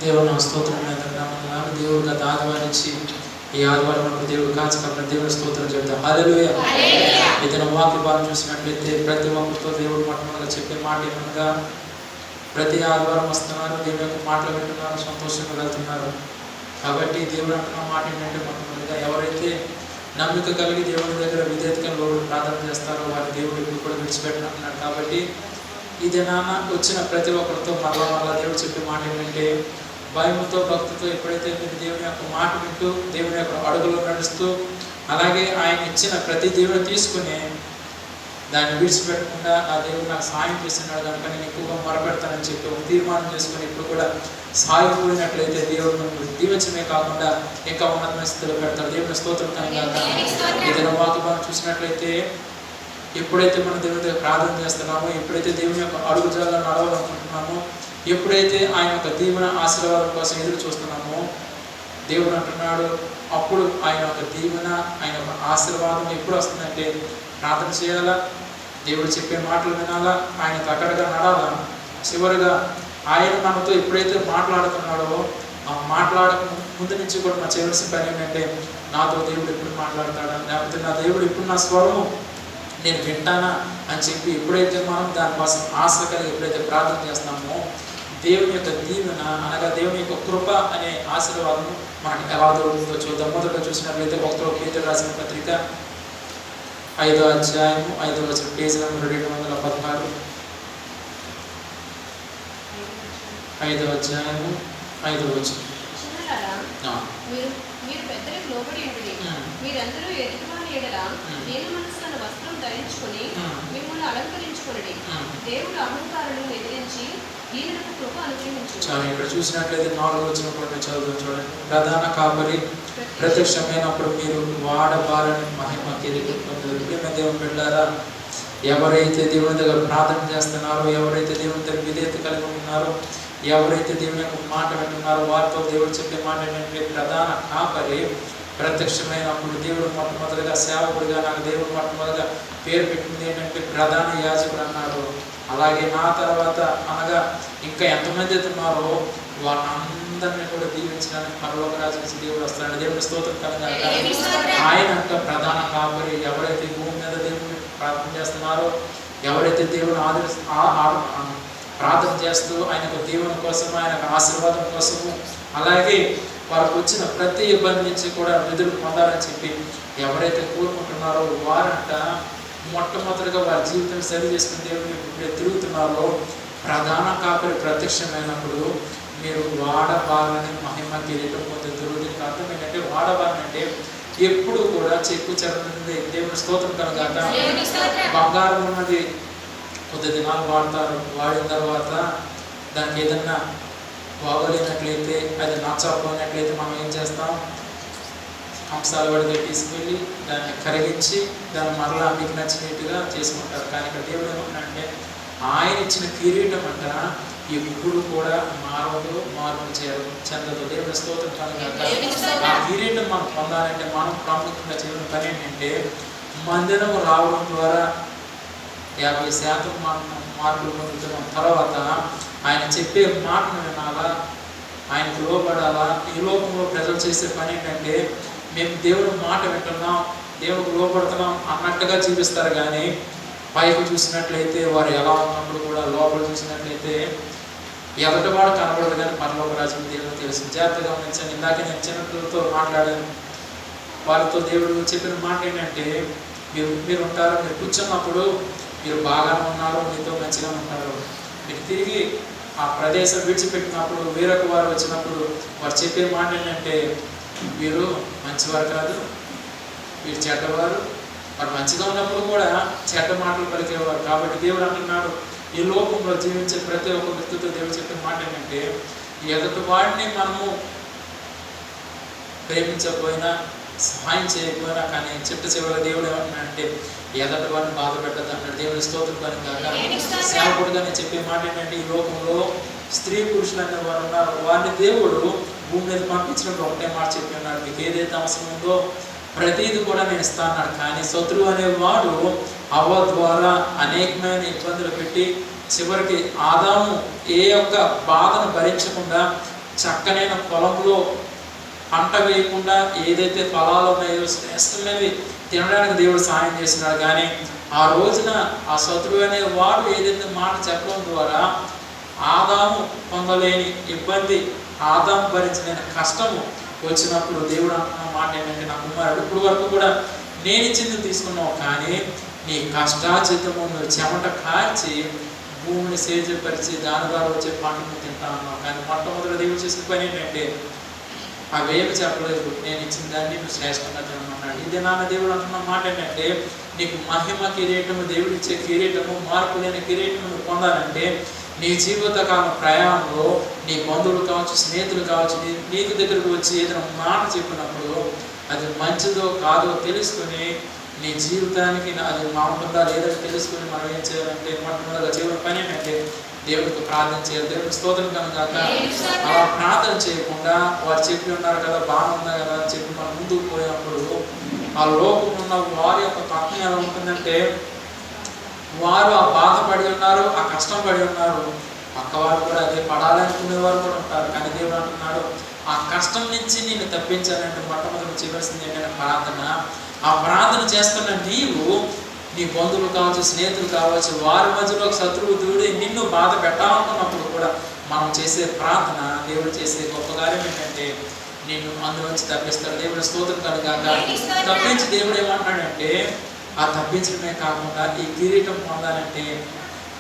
దేవుని స్తోత్రం దేవుడు గత ఆదివారం నుంచి ఈ ఆదివారం వరకు దేవుడు కాచకుండా దేవుని స్తోత్రం చెప్తాం. హల్లెలూయా. ఏదైనా వాక్య భాగం చూసినట్లయితే ప్రతి ఒక్కరితో దేవుడు మొట్టమొదటిగా చెప్పే మాట ఏమనగా, ప్రతి ఆదివారం వస్తున్నారు, దేవుని యొక్క మాటలు వింటున్నారు, సంతోషంగా వెళ్తున్నారు. కాబట్టి దేవుడు అంటున్న మాట ఏంటంటే, మొట్టమొదటిగా ఎవరైతే నమ్మిక కలిగి దేవుని దగ్గర విధేయతగా లోబడి ప్రార్థన చేస్తారో వారి దేవుడు ఇప్పుడు కూడా విడిచిపెట్టినట్టున్నాడు. కాబట్టి ఈ దినాన వచ్చిన ప్రతి ఒక్కరితో మరలా దేవుడు చెప్పే మాట ఏంటంటే, భయముతో భక్తితో ఎప్పుడైతే మీరు దేవుని యొక్క మాట వింటూ దేవుని యొక్క అడుగులో నడుస్తూ అలాగే ఆయన ఇచ్చిన ప్రతి దేవుడు తీసుకుని దాన్ని విడిచిపెట్టకుండా ఆ దేవుడు నాకు సాయం చేస్తున్నాడు కనుక నేను ఎక్కువగా మొరపెడతానని చెప్పి ఒక తీర్మానం చేసుకుని ఇప్పుడు కూడా సాగిపోయినట్లయితే దేవుడు దీవించడమే కాకుండా ఇంకా ఉన్నతమైన స్థితిలో పెడతాడు. దేవుని స్తోత్రం కనుక ఏదైనా వాక్యం చూసినట్లయితే ఎప్పుడైతే మనం దేవుని దగ్గర ప్రార్థన చేస్తున్నామో, ఎప్పుడైతే దేవుని యొక్క అడుగు జాడలో నడవాలనుకుంటున్నామో, ఎప్పుడైతే ఆయన యొక్క దీవెన ఆశీర్వాదం కోసం ఎదురు చూస్తున్నామో, దేవుడు అంటున్నాడు అప్పుడు ఆయన యొక్క దీవెన ఆయన యొక్క ఆశీర్వాదం ఎప్పుడు వస్తుందంటే ప్రార్థన చేయాలా, దేవుడు చెప్పే మాటలు వినాలా, ఆయన అక్కడగా నడాలా. చివరిగా ఆయన మనతో ఎప్పుడైతే మాట్లాడుతున్నాడో ఆ మాట్లాడక ముందు నుంచి కూడా నా చేయవలసిన పని ఏంటంటే, నాతో దేవుడు ఎప్పుడు మాట్లాడతాడా, లేకపోతే నా దేవుడు ఎప్పుడు నా స్వరము నేను వింటానా అని చెప్పి ఎప్పుడైతే మనం దానికోసం ఆశ కలిగి ఎప్పుడైతే ప్రార్థన చేస్తామో, దేవుని యొక్క దీవెన అనగా దేవుని యొక్క కృప అనే ఆశీర్వాదం మనకి ఎలా దొరుకుతుందో చూద్దాం. మొదట చూసినట్లయితే పేతురు రాసిన పత్రిక 5వ అధ్యాయము 5వ వచనం, పేజీ నెంబర్ 216. 5వ అధ్యాయము 5వ వచనం. మీరు పెద్దలకు లోబడి ఉండుడి. మీరందరూ ఎదుటివాని ఎడల దీన మనస్సులను వస్త్రం ధరించుకొని మిమ్మల్ని అలంకరించుకొనుడి. దేవుడు అహంకారులను ఎదిరించి దీనులకు కృప అనుగ్రహించును. ఇక్కడ చూసినట్లయితే 4వ వచనం కూడా చదువుతాం చూడండి. ప్రధాన కాపరి ప్రత్యక్షమైనప్పుడు మీరు వాడబారని మహిమ కిరీటం పొందుదురు. దేవుని బిడ్డలారా, ఎవరైతే దేవుని దగ్గర ప్రార్థన చేస్తున్నారో, ఎవరైతే దేవుని దగ్గర విధేయత కలిగి ఉన్నారో, ఎవరైతే దేవుని యొక్క మాట వింటున్నారో వారితో దేవుడు చెప్పే మాట ఏంటంటే, ప్రధాన కాపరి ప్రత్యక్షమైనప్పుడు దేవుడు మొట్టమొదటిగా సేవకుడిగా నాకు దేవుడు మొట్టమొదటిగా పేరు పెట్టింది ఏంటంటే ప్రధాన యాజకుడు అన్నాడు. అలాగే నా తర్వాత అనగా ఇంకా ఎంతమంది అయితే ఉన్నారో వాళ్ళందరినీ కూడా దీవించడానికి పరలోక రాజు నుంచి దేవుడు వస్తాడు. దేవుడి స్తోత్రం కలగాక ఆయన యొక్క ప్రధాన కాపరి ఎవరైతే భూమి మీద దేవుడిని ప్రార్థన చేస్తున్నారో, ఎవరైతే దేవుని ప్రార్థన చేస్తూ ఆయనకు దీవెన కోసం, ఆయనకు ఆశీర్వాదం కోసము, అలాగే వారికి వచ్చిన ప్రతి ఇబ్బంది నుంచి కూడా విధులు పొందాలని చెప్పి ఎవరైతే కోరుకుంటున్నారో వారంట మొట్టమొదటిగా వారి జీవితం సరి చేసుకుని దేవుడిని తిరుగుతున్నారో, ప్రధాన కాపరి ప్రత్యక్షమైనప్పుడు మీరు వాడబారని మహిమ కిరీటం పొందుతారు. దీనికి అర్థం ఏంటంటే, వాడబారనంటే ఎప్పుడు కూడా చెక్కు చెరనుంది. దేవుని స్తోత్రం కలగాక బంగారం ఉన్నది కొద్ది దినాలు వాడతారు, వాడిన తర్వాత దానికి ఏదన్నా బాగోలేనట్లయితే, అది నచ్చకపోయినట్లయితే మనం ఏం చేస్తాం, కంసాల వాడికి తీసుకెళ్ళి దాన్ని కరిగించి దాన్ని మరలా మీకు నచ్చినట్టుగా చేసుకుంటారు. కానీ ఇక్కడ దేవుడు ఏమంటాడంటే, ఆయన ఇచ్చిన కిరీటం అంట ఎప్పుడు కూడా మారదు, మార్పు చెందదు. దేవుని స్తోత్రం కలగాక ఆ కిరీటం మనం పొందాలంటే మనం ప్రాముఖ్యంగా చేయడం పని ఏంటంటే, మందిరం రావడం ద్వారా 50% మార్పులు పొందుతున్నాం. తర్వాత ఆయన చెప్పే మాటను వినాలా, ఆయనకు లోబడాలా. ఈ లోకంలో ప్రజలు చేసే పని ఏంటంటే, మేము దేవుని మాట వింటున్నాం, దేవుడికి లోబడుతున్నాం అన్నట్టుగా చూపిస్తారు. కానీ పైకి చూసినట్లయితే వారు ఎలా ఉన్నప్పుడు కూడా లోపల చూసినట్లయితే ఎదటివాడు కనబడదు, కానీ పరలోక రాజ్యం దేవుడు తెలుసు. జాగ్రత్తగా గమనించండి. ఇందాక నేను చిన్నపిల్లలతో మాట్లాడాను. వారితో దేవుడు చెప్పిన మాట ఏంటంటే, మీరు ఉంటారు, మీరు కూర్చున్నప్పుడు మీరు బాగానే ఉన్నారు, మీతో మంచిగా ఉంటారు. మీరు తిరిగి ఆ ప్రదేశం విడిచిపెట్టినప్పుడు వేరొక వారు వచ్చినప్పుడు వారు చెప్పే మాట ఏంటంటే, వీరు మంచివారు కాదు, వీరు చెడ్డవారు. వారు మంచిగా ఉన్నప్పుడు కూడా చెడ్డ మాటలు పలికేవారు. కాబట్టి దేవుడు అంటున్నాడు, ఈ లోకంలో జీవించే ప్రతి ఒక్క వ్యక్తితో దేవుడు చెప్పే మాట ఏంటంటే, ఎదుటి వాడిని మనము ప్రేమించకపోయినా, సహాయం చేయకపోయినా, కానీ చిట్ట చివరి దేవుడు ఏమంటున్నాడంటే, ఎదటి వాడిని బాధ పెట్టద్దు అన్నాడు. దేవుని స్తోత్రం కాక సేవకుడుగా నేను చెప్పే మాట ఏంటంటే, ఈ లోకంలో స్త్రీ పురుషులు అనే వారు ఉన్నారు. వారిని దేవుడు భూమి మీద పంపించినప్పుడు ఒకటే మాట చెప్పి ఉన్నాడు, మీకు ఏదైతే అవసరం ఉందో ప్రతిదీ కూడా నేను ఇస్తా అన్నాడు. కానీ శత్రువు అనేవాడు అవ్వ ద్వారా అనేకమైన ఇబ్బందులు పెట్టి చివరికి ఆదాము ఏ యొక్క బాధను భరించకుండా చక్కనైన పొలంలో పంట వేయకుండా ఏదైతే ఫలాలు ఉన్నాయో శ్రేష్టమైనవి తినడానికి దేవుడు సాయం చేసినాడు. కానీ ఆ రోజున ఆ శత్రువు అనే వాడు ఏదైతే మాట చెప్పడం ద్వారా ఆదాము పొందలేని ఇబ్బంది, ఆదాము భరించలేని కష్టము వచ్చినప్పుడు దేవుడు అంటున్న మాట ఏంటంటే, నా కుమారుడు ఇప్పుడు వరకు కూడా నేను ఇచ్చింది తీసుకున్నావు, కానీ నీ కష్టాచితము నువ్వు చెమట కార్చి భూమిని సేద్యపరిచి దాని ద్వారా వచ్చే పంటను తింటా ఉన్నావు. కానీ మొట్టమొదటి దేవుడు చేసిన పని ఏంటంటే అవేమి చెప్పలేదు, నేను ఇచ్చిన దాన్ని నువ్వు శ్రేష్టంగా తినమన్నాడు. ఇది నాన్న దేవుడు అంటున్న మాట ఏంటంటే, నీకు మహిమ కిరీటము, దేవుడు ఇచ్చే కిరీటము, మార్పు లేని కిరీటము నువ్వు పొందాలంటే నీ జీవితకాల ప్రయాణంలో నీ బంధువులు కావచ్చు, స్నేహితులు కావచ్చు, నీకు దగ్గరకు వచ్చి ఏదైనా మాట చెప్పినప్పుడు అది మంచిదో కాదో తెలుసుకుని నీ జీవితానికి అది బాగుంటుందా లేదని తెలుసుకుని మనం ఏం చేయాలంటే మొట్టమొదటిగా చేయడం పని ఏంటంటే దేవుడికి ప్రార్థన చేయాలి. దేవుడికి స్తోత్రం కనుక అలా ప్రార్థన చేయకుండా వారు చెప్పి ఉన్నారు కదా, బాగుందా కదా అని చెప్పి మనం ముందుకు పోయినప్పుడు ఆ లోకం ఉన్న వారి యొక్క పక్కన ఎలా ఉంటుందంటే, వారు ఆ బాధపడి ఉన్నారు, ఆ కష్టం పడి ఉన్నారు, పక్కవారు కూడా అదే పడాలనుకునేవారు కూడా ఉంటారు. కానీ దేవుడు అంటున్నాడు, ఆ కష్టం నుంచి నేను తప్పించాలంటే మొట్టమొదటి చేయవలసింది ఏంటంటే ప్రార్థన. ఆ ప్రార్థన చేస్తున్న నీవు నీ బంధువులు కావచ్చు, స్నేహితులు కావచ్చు, వారి మధ్యలో శత్రువు దూడి నిన్ను బాధ పెట్టాలనుకున్నప్పుడు కూడా మనం చేసే ప్రార్థన, దేవుడు చేసే గొప్ప కార్యం ఏంటంటే నిన్ను అందులోంచి తప్పిస్తాడు. దేవుడు స్తోత్రం కలుగాక. తప్పించి దేవుడు ఏమంటాడంటే, ఆ తప్పించడమే కాకుండా ఈ కిరీటం పొందాలంటే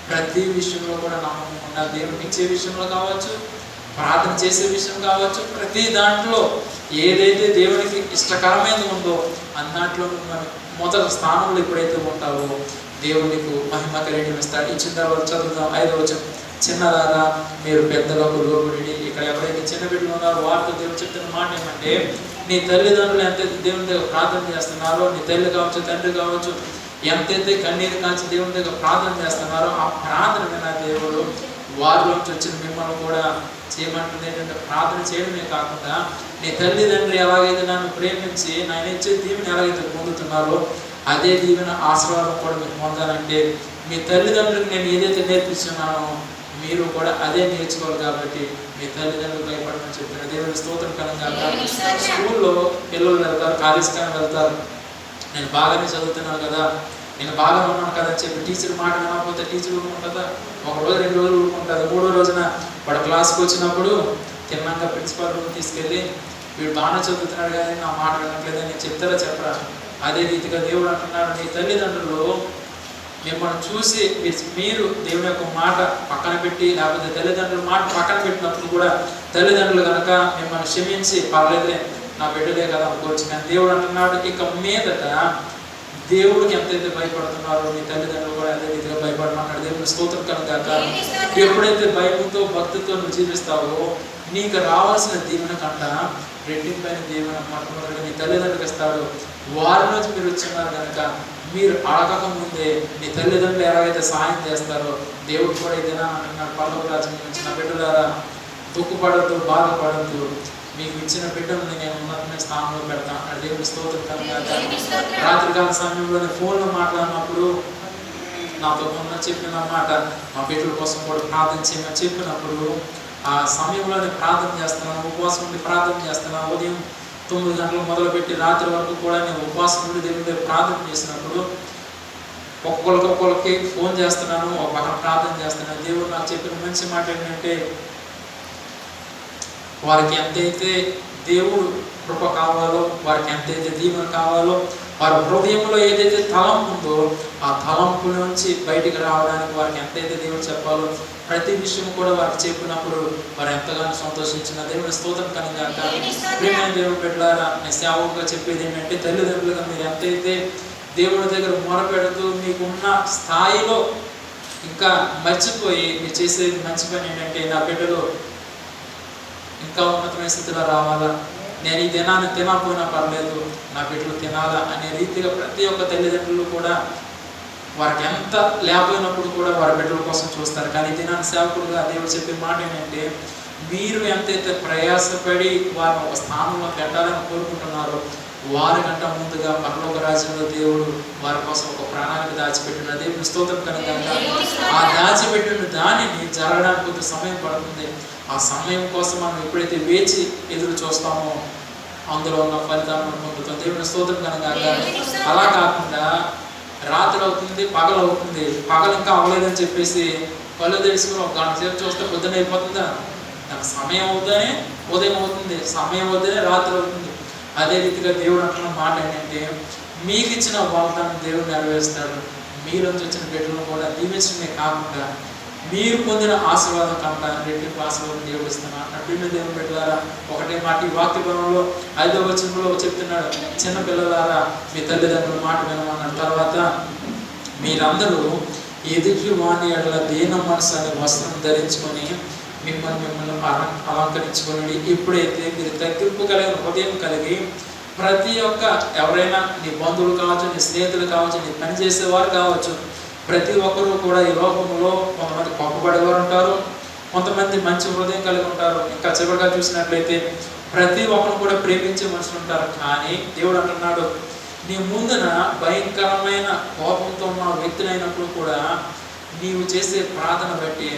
ప్రతి విషయంలో కూడా నమ్మకం ఉండాలి. దేవుడికి ఇచ్చే విషయంలో కావచ్చు, ప్రార్థన చేసే విషయం కావచ్చు, ప్రతి దాంట్లో ఏదైతే దేవునికి ఇష్టకరమైనది ఉందో అన్నట్లో మనం మొదటి స్థానంలో ఎప్పుడైతే ఉంటావో దేవుడు నీకు మహిమ కిరీటం ఇస్తాడు. ఇచ్చిన తర్వాత చదువుదాం 5వ వచనం. చిన్నదారా మీరు పెద్దలకు లోబడి. ఇక్కడ ఎవరైతే చిన్న బిడ్డలు ఉన్నారో వారితో దేవుడు చెప్తున్న మాట ఏమంటే, నీ తల్లిదండ్రులు ఎంతైతే దేవుని దగ్గర ప్రార్థన చేస్తున్నారో, నీ తల్లి కావచ్చు, తండ్రి కావచ్చు, ఎంతైతే కన్నీరు కాచి దేవుని దగ్గర ప్రార్థన చేస్తున్నారో ఆ ప్రార్థన విన్న దేవుడు వారిలోంచి వచ్చిన మిమ్మల్ని కూడా చేయమంటుంది. ఏంటంటే ప్రార్థన చేయడమే కాకుండా నీ తల్లిదండ్రి ఎలాగైతే నన్ను ప్రేమించి ఆయన ఇచ్చే దీవెన ఎలాగైతే పొందుతున్నారో అదే దీవెన ఆశీర్వాదం కూడా మీరు పొందాలంటే మీ తల్లిదండ్రులకు నేను ఏదైతే నేర్పిస్తున్నానో మీరు కూడా అదే నేర్చుకోవాలి. కాబట్టి మీ తల్లిదండ్రులు భయపడమని చెప్పిన దేవుని స్తోత్రం కలంగా. స్కూల్లో పిల్లలు వెళ్తారు, కాలేజీకి వెళ్తారు, నేను బాగానే చదువుతున్నాను కదా, నేను బాగా ఉన్నాను కదా అని చెప్పి టీచర్ మాట వినకపోతే టీచర్ ఊరుకుంటుందా? 1 రోజు 2 రోజులు ఊరుకుంటుంది. 3వ రోజున వాడు క్లాస్కి వచ్చినప్పుడు తిన్నాక ప్రిన్సిపాల్ రూమ్ తీసుకెళ్ళి, వీడు బాగానే చదువుతున్నాడు కానీ నా మాట వినట్లేదని నేను చెప్తారా చెప్పరా? అదే రీతిగా దేవుడు అంటున్నాడు, నీ తల్లిదండ్రులు మిమ్మల్ని చూసి మీరు దేవుని యొక్క మాట పక్కన పెట్టి, లేకపోతే తల్లిదండ్రుల మాట పక్కన పెట్టినప్పుడు కూడా తల్లిదండ్రులు కనుక మిమ్మల్ని క్షమించి పర్లేదే నా బిడ్డలే కదా అనుకోవచ్చు. కానీ దేవుడు అంటున్నాడు, ఇక మీదట దేవుడికి ఎంతైతే భయపడుతున్నారో నీ తల్లిదండ్రులు కూడా అదే రీతిగా భయపడమన్నాడు. దేవుని స్తోత్రం కనుక ఎప్పుడైతే భయంతో భక్తితో నువ్వు జీవిస్తావో నీకు రావాల్సిన దీవెన కంట రెట్టింపైన దీవెన మొట్టమొదటిగా నీ తల్లిదండ్రులకు ఇస్తాడు. వారి నుంచి మీరు వచ్చినారు కనుక మీరు అడగక ముందే నీ తల్లిదండ్రులు ఎలాగైతే సహాయం చేస్తారో దేవుడు కూడా ఇదేనా అంటున్నాడు. పరలోక రాజ్యం నుంచి నా బిడ్డలారా దుఃఖపడద్దు, బాధపడద్దు, మీకు ఇచ్చిన బిడ్డల్ని నేను ఉన్నతమైన స్థానంలో పెడతాను అన్నాడు. దేవుని స్తోత్రం కనుక రాత్రికాల సమయంలో ఫోన్లో మాట్లాడినప్పుడు నాతో మొన్న చెప్పిన మాట, మా బిడ్డల కోసం కూడా ప్రార్థన చేయమని చెప్పినప్పుడు ఆ సమయంలోనే ప్రార్థన చేస్తున్నాను, ఉపవాసం ఉండి ప్రార్థన చేస్తున్నాను. ఉదయం 9 గంటలు మొదలుపెట్టి రాత్రి వరకు కూడా నేను ఉపవాసం ఉండి దేవుని దగ్గర ప్రార్థన చేసినప్పుడు ఒక్కొక్కరికి ఫోన్ చేస్తున్నాను, ఒక పక్కన ప్రార్థన చేస్తున్నాను. దేవుడు నాకు చెప్పిన మంచి మాట ఏంటంటే, వారికి ఎంతైతే దేవుడు కృప కావాలో, వారికి ఎంతైతే దీవెన కావాలో, వారి హృదయంలో ఏదైతే తలంపు ఉందో ఆ తలంపు నుంచి బయటికి రావడానికి వారికి ఎంతైతే దేవుడు చెప్పాలో ప్రతి విషయం కూడా వారికి చెప్పినప్పుడు వారు ఎంతగానో సంతోషించిన దేవుని స్తోత్రం కనుక. ప్రియమైన దేవుని బిడ్డలారా, నేను సేవకుగా చెప్పేది ఏంటంటే, తల్లిదండ్రులుగా మీరు ఎంతైతే దేవుని దగ్గర మొరపెడుతూ మీకున్న స్థాయిలో ఇంకా మర్చిపోయి మీరు చేసే మంచి పని ఏంటంటే, నా బిడ్డలు ఇంకా ఉన్నతమైన స్థితిలో రావాలా, నేను ఈ దినాన్ని తినకపోయినా పర్లేదు, నా బిడ్డలు తినాలా అనే రీతిగా ప్రతి ఒక్క తల్లిదండ్రులు కూడా వారికి ఎంత లేకపోయినప్పుడు కూడా వారి బిడ్డల కోసం చూస్తారు. కానీ దినాన్ని సేవకుడుగా దేవుడు చెప్పే మాట ఏంటంటే, మీరు ఎంతైతే ప్రయాసపడి వారిని ఒక స్థానంలో పెట్టాలని కోరుకుంటున్నారో వారికంటే ముందుగా పరలోక రాజ్యంలో దేవుడు వారి కోసం ఒక ప్రణాళిక దాచిపెట్టిన దేవుని స్తోత్రం కనుక ఆ దాచిపెట్టిన దానిని జరగడానికి కొంత సమయం పడుతుంది. ఆ ఆ సమయం కోసం మనం ఎప్పుడైతే వేచి ఎదురు చూస్తామో అందులో ఉన్న ఫలితాన్ని మనం పొందుతాం. దేవుని స్తోత్రం కనుక అలా కాకుండా రాత్రి అవుతుంది, పగలు అవుతుంది, పగలు ఇంకా అవ్వలేదని చెప్పేసి కళ్ళు తెలుసుకుని ఒక గంట సేపు చూస్తే పొద్దున అయిపోతుందా? నాకు సమయం అవుతానే ఉదయం అవుతుంది, సమయం అవుతానే రాత్రి అవుతుంది. అదే రీతిగా దేవుడు అంటున్న మాట ఏంటంటే, మీకు ఇచ్చిన వాగ్దానం దేవుడు నెరవేరుస్తాడు. మీరు వచ్చిన బిడ్డలను కూడా దీవించడమే కాకుండా మీరు పొందిన ఆశీర్వాదం కంట రెట్టింపు ఆశీర్వాదం దేవుడు ఇస్తున్నాడు. నటున్న దేవుని బిడ్డలారా, ఒకటే మాట ఈ వాక్య భాగంలో 5వ వచనంలో చెప్తున్నాడు, చిన్న పిల్లలారా మీ తల్లిదండ్రుల మాట వినమన్నాడు. తర్వాత మీరందరూ ఎదుటి వాని ఎడల దీన మనసు అనే వస్త్రం ధరించుకొని మిమ్మల్ని అలంకరించుకొని ఎప్పుడైతే మీరు తగ్గింపు కలిగిన హృదయం కలిగి ప్రతి ఒక్క ఎవరైనా నీ బంధువులు కావచ్చు, నీ స్నేహితులు కావచ్చు, నీ పని చేసేవారు కావచ్చు, ప్రతి ఒక్కరూ కూడా ఈ లోకంలో కొంతమంది పప్పుబడేవారు ఉంటారు, కొంతమంది మంచి హృదయం కలిగి ఉంటారు. ఇంకా చివరిగా చూసినట్లయితే ప్రతి ఒక్కరు కూడా ప్రేమించే మనుషులు ఉంటారు. కానీ దేవుడు అంటున్నాడు, నీ ముందున భయంకరమైన కోపంతో ఉన్న వ్యక్తులైనప్పుడు కూడా నీవు చేసే ప్రార్థన బట్టి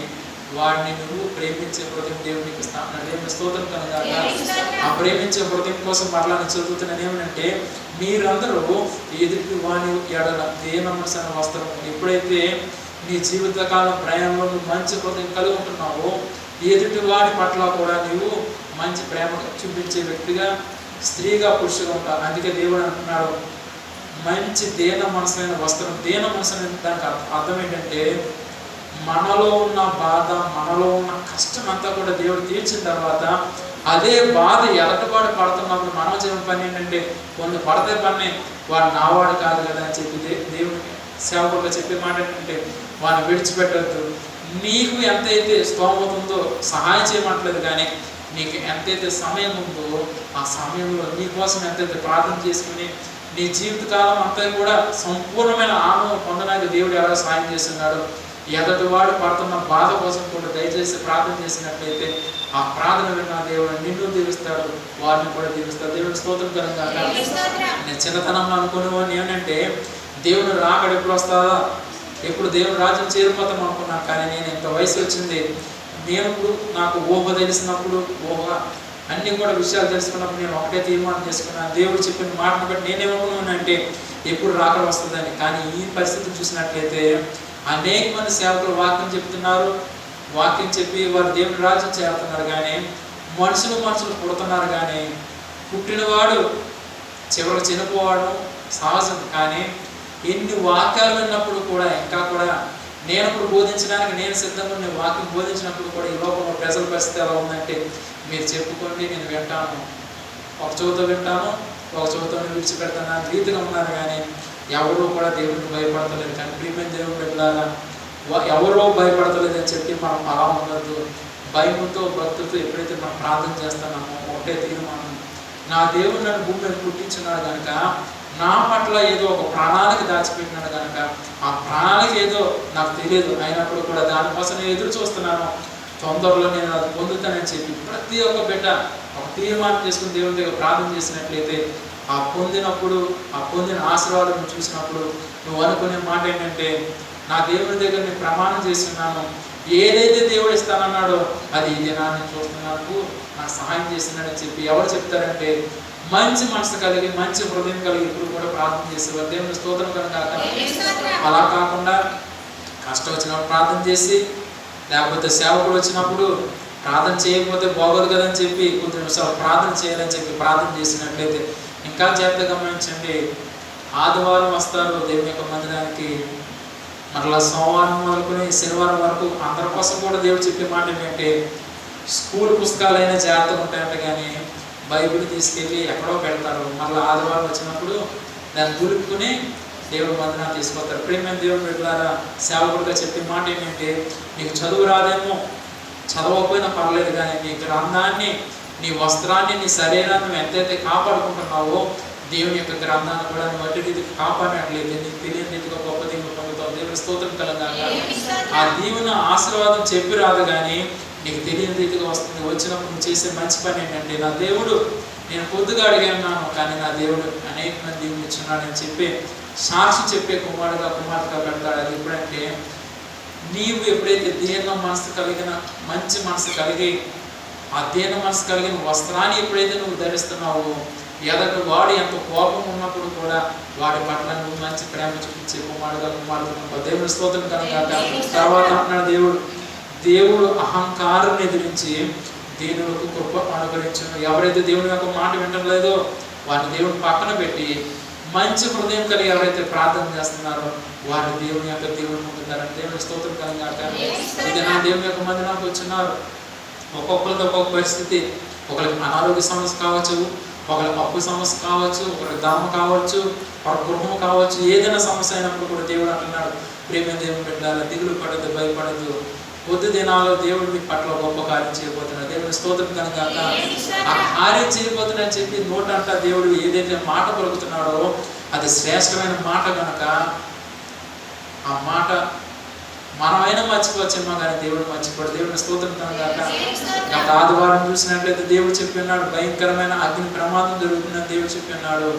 వాడిని నువ్వు ప్రేమించే హృదయం దేవునికి ఇస్తాను. దేవుని స్తోత్రం కనుక ఆ ప్రేమించే హృదయం కోసం మరలా నేను చదువుతున్నాను ఏమంటే, మీరందరూ ఎదుటి వాని ఎడల దీన మనసు అనే వస్త్రం. ఎప్పుడైతే నీ జీవితకాలం ప్రయాణంలో నువ్వు మంచి హృదయం కలిగి ఉంటున్నావో ఎదుటి వాడి పట్ల కూడా నీవు మంచి ప్రేమ చూపించే వ్యక్తిగా, స్త్రీగా, పురుషుగా ఉంటావు. అందుకే దేవుడు అంటున్నాడు, మంచి దీన మనసైన వస్త్రం. దీన మనసు అనే దానికి అర్థం ఏంటంటే, మనలో ఉన్న బాధ, మనలో ఉన్న కష్టం అంతా కూడా దేవుడు తీర్చిన తర్వాత అదే బాధ ఎలటవాడు పడుతున్నప్పుడు మనం చేయడం పని ఏంటంటే, కొన్ని పడితే పని వాడు నావాడు కాదు కదా అని చెప్పి దేవుడికి సేవకుడుగా చెప్పే మాట ఏంటంటే, వాడిని విడిచిపెట్టద్దు. నీకు ఎంతైతే స్తోమత ఉందో సహాయం చేయమంటలేదు, కానీ నీకు ఎంతైతే సమయం ఉందో ఆ సమయంలో నీ కోసం ఎంతైతే ప్రార్థన చేసుకుని నీ జీవితకాలం అంతా కూడా సంపూర్ణమైన ఆనందం పొందడానికి దేవుడు ఎలా సహాయం చేస్తున్నాడు. ఎదటివాడు పడుతున్న బాధ కోసం కూడా దయచేసి ప్రార్థన చేసినట్లయితే ఆ ప్రార్థన విన్న దేవుడు నిన్ను దీవిస్తాడు, వారిని కూడా దీవిస్తాడు. దేవుడి స్తోత్రం కరంగా. నేను చిన్నతనంలో అనుకునేవాడిని ఏంటంటే, దేవుడు రాకడ ఎప్పుడు వస్తుందా, ఎప్పుడు దేవుడు రాజ్యం చేరిపోతాం అనుకున్నాను. కానీ నేను ఇంత వయసు వచ్చింది, నేను ఇప్పుడు నాకు ఊహ తెలిసినప్పుడు, ఊహ అన్నీ కూడా విషయాలు తెలుసుకున్నప్పుడు నేను ఒకటే తీర్మానం చేసుకున్నాను. దేవుడు చెప్పిన మాటను బట్టి నేనేమనుకున్నానంటే ఎప్పుడు రాకడ వస్తుందని. కానీ ఈ పరిస్థితి చూసినట్లయితే అనేక మంది సేవకులు వాక్యం చెప్తున్నారు, వాక్యం చెప్పి వారు దేవుని రాజ్యం చేరుతున్నారు, కానీ మనుషులు పుడుతున్నారు, కానీ పుట్టినవాడు చివరికి చనిపోవడం సహజం. కానీ ఎన్ని వాక్యాలు విన్నప్పుడు కూడా ఇంకా కూడా నేను ఇప్పుడు బోధించడానికి నేను సిద్ధంగా నేను వాక్యం బోధించినప్పుడు కూడా ఈ లోకంలో ప్రజల పరిస్థితి ఎలా ఉందంటే, మీరు చెప్పుకోండి నేను వింటాను, ఒక చోట వింటాను, ఒక చోట విడిచిపెడతాను అని రీతిగా ఉన్నారు. కానీ ఎవరూ కూడా దేవుడికి భయపడతలేదు. కానీ ప్రియమైన దేవుడు బిడ్డలారా, ఎవరో భయపడతలేదు అని చెప్పి మనం అలా ఉండద్దు. భయంతో భక్తులతో ఎప్పుడైతే మనం ప్రార్థన చేస్తున్నామో ఒకటే తీర్మానం, నా దేవుడు నన్ను భూమి మీద పుట్టించున్నాడు కనుక నా పట్ల ఏదో ఒక ప్రణాళిక దాచిపెట్టినాడు కనుక ఆ ప్రణాళిక ఏదో నాకు తెలియదు, అయినప్పుడు కూడా దానికోసం నేను ఎదురు చూస్తున్నాను, తొందరలో నేను అది పొందుతానని చెప్పి ప్రతి ఒక్క బిడ్డ ఒక తీర్మానం చేసుకుని దేవుని దగ్గర ప్రార్థన చేసినట్లయితే ఆ పొందిన ఆశీర్వాదం చూసినప్పుడు నువ్వు అనుకునే మాట ఏంటంటే, నా దేవుని దగ్గర నేను ప్రమాణం చేస్తున్నాను, ఏదైతే దేవుడు ఇస్తానన్నాడో అది ఈ దినాన్ని చూస్తున్నాడు, నాకు సహాయం చేస్తున్నాడని చెప్పి ఎవరు చెప్తారంటే, మంచి మనసు కలిగి మంచి హృదయం కలిగి ఇప్పుడు కూడా ప్రార్థన చేసేవారు. దేవుని స్తోత్రం కనుక. అలా కాకుండా కష్టం వచ్చినప్పుడు ప్రార్థన చేసి, లేకపోతే సేవకుడు వచ్చినప్పుడు ప్రార్థన చేయకపోతే బాగోదు కదని చెప్పి కొద్ది నిమిషాలు ప్రార్థన చేయాలని చెప్పి ప్రార్థన చేసినట్లయితే ఇంకా జాగ్రత్తగా గమనించండి. ఆదివారం వస్తారు దేవుని యొక్క మందిరానికి, మరలా సోమవారం మొదలుకొని శనివారం వరకు అందరి కోసం కూడా దేవుడు చెప్పే మాట ఏంటంటే, స్కూల్ పుస్తకాలైనా జాగ్రత్తగా ఉంటాయంట, కానీ బైబిల్ తీసుకెళ్ళి ఎక్కడో పెడతారు. మరలా ఆదివారం వచ్చినప్పుడు దాన్ని దులుపుకుని దేవుడు మందిరాన్ని తీసుకొస్తారు. ప్రియమైన దేవుడు బిడ్డలారా, సేవకుడిగా చెప్పే మాట ఏంటంటే, నీకు చదువు రాదేమో, చదవకపోయినా పర్లేదు, కానీ నీ గ్రంథాన్ని, నీ వస్త్రాన్ని, నీ శరీరాన్ని ఎంతైతే కాపాడుకుంటున్నావో దేవుని యొక్క గ్రంథాన్ని కూడా నువ్వు అటు రీతికి కాపాడినట్లయితే నీకు తెలియని రీతిగా గొప్ప దీవులు పొందుతావు. దేవుని స్తోత్రం కలగాక. ఆ దీవున ఆశీర్వాదం చెప్పి రాదు, కానీ నీకు తెలియని రీతిగా వస్తుంది. వచ్చినప్పుడు నువ్వు చేసే మంచి పని ఏంటంటే, నా దేవుడు, నేను కొద్దిగా అడిగాను కానీ నా దేవుడు అనేక మంది దీవుని ఇచ్చున్నాడని చెప్పి సాక్షి చెప్పే కుమార్తెగా పెడతాడు. అది ఎప్పుడంటే, నీవు ఎప్పుడైతే దీర్ఘ మనసు కలిగిన మంచి మనసు కలిగి ఆ దీన మనసు కలిగిన వస్త్రాన్ని ఎప్పుడైతే నువ్వు ధరిస్తున్నావో, ఎదటి వాడు ఎంత కోపం ఉన్నప్పుడు కూడా వాడి పట్ల నువ్వు మంచి ప్రేమ చూపించే కుమారుడు దేవుని స్తోత్రం కనుక. తర్వాత అంటున్నాడు దేవుడు అహంకారం ఎదిరించి దీనులకు కృప అనుగ్రహించను. ఎవరైతే దేవుని యొక్క మాట వింటలేదో వారిని దేవుని పక్కన పెట్టి మంచి హృదయం కలిగి ఎవరైతే ప్రార్థన చేస్తున్నారో వారి దేవుని పొందుతారని దేవుని స్తోత్రం కనుక. ఇది నా దేవుని యొక్క మందిరానికి వచ్చినారు. ఒక్కొక్కరితో ఒక్కొక్క పరిస్థితి, ఒకరికి అనారోగ్య సమస్య కావచ్చు, ఒకరికి అప్పు సమస్య కావచ్చు, ఒకరికి ధర్మం కావచ్చు, ఒక గృహం కావచ్చు, ఏదైనా సమస్య అయినప్పుడు కూడా దేవుడు అంటున్నాడు, ప్రేమ దేవుని పెట్టాలి, దిగులు పడద్దు, భయపడద్దు, కొద్ది దినాల్లో దేవుడు మీ పట్ల గొప్ప కార్యం చేయబోతున్నాడు. దేవుని స్తోత్రం కనుక. ఆ కార్యం చేయబోతున్నాడని చెప్పి నోటంట దేవుడు ఏదైతే మాట పలుకుతున్నాడో అది శ్రేష్టమైన మాట కనుక ఆ మాట మనమైనా మర్చిపోవచ్చేమో కానీ దేవుడు మర్చిపోడు. దేవుని స్తోత్రం కనుక. గత ఆదివారం చూసినట్లయితే దేవుడు చెప్పి ఉన్నాడు, భయంకరమైన అగ్ని ప్రమాదం జరుగుతుందని దేవుడు చెప్పి ఉన్నాడు.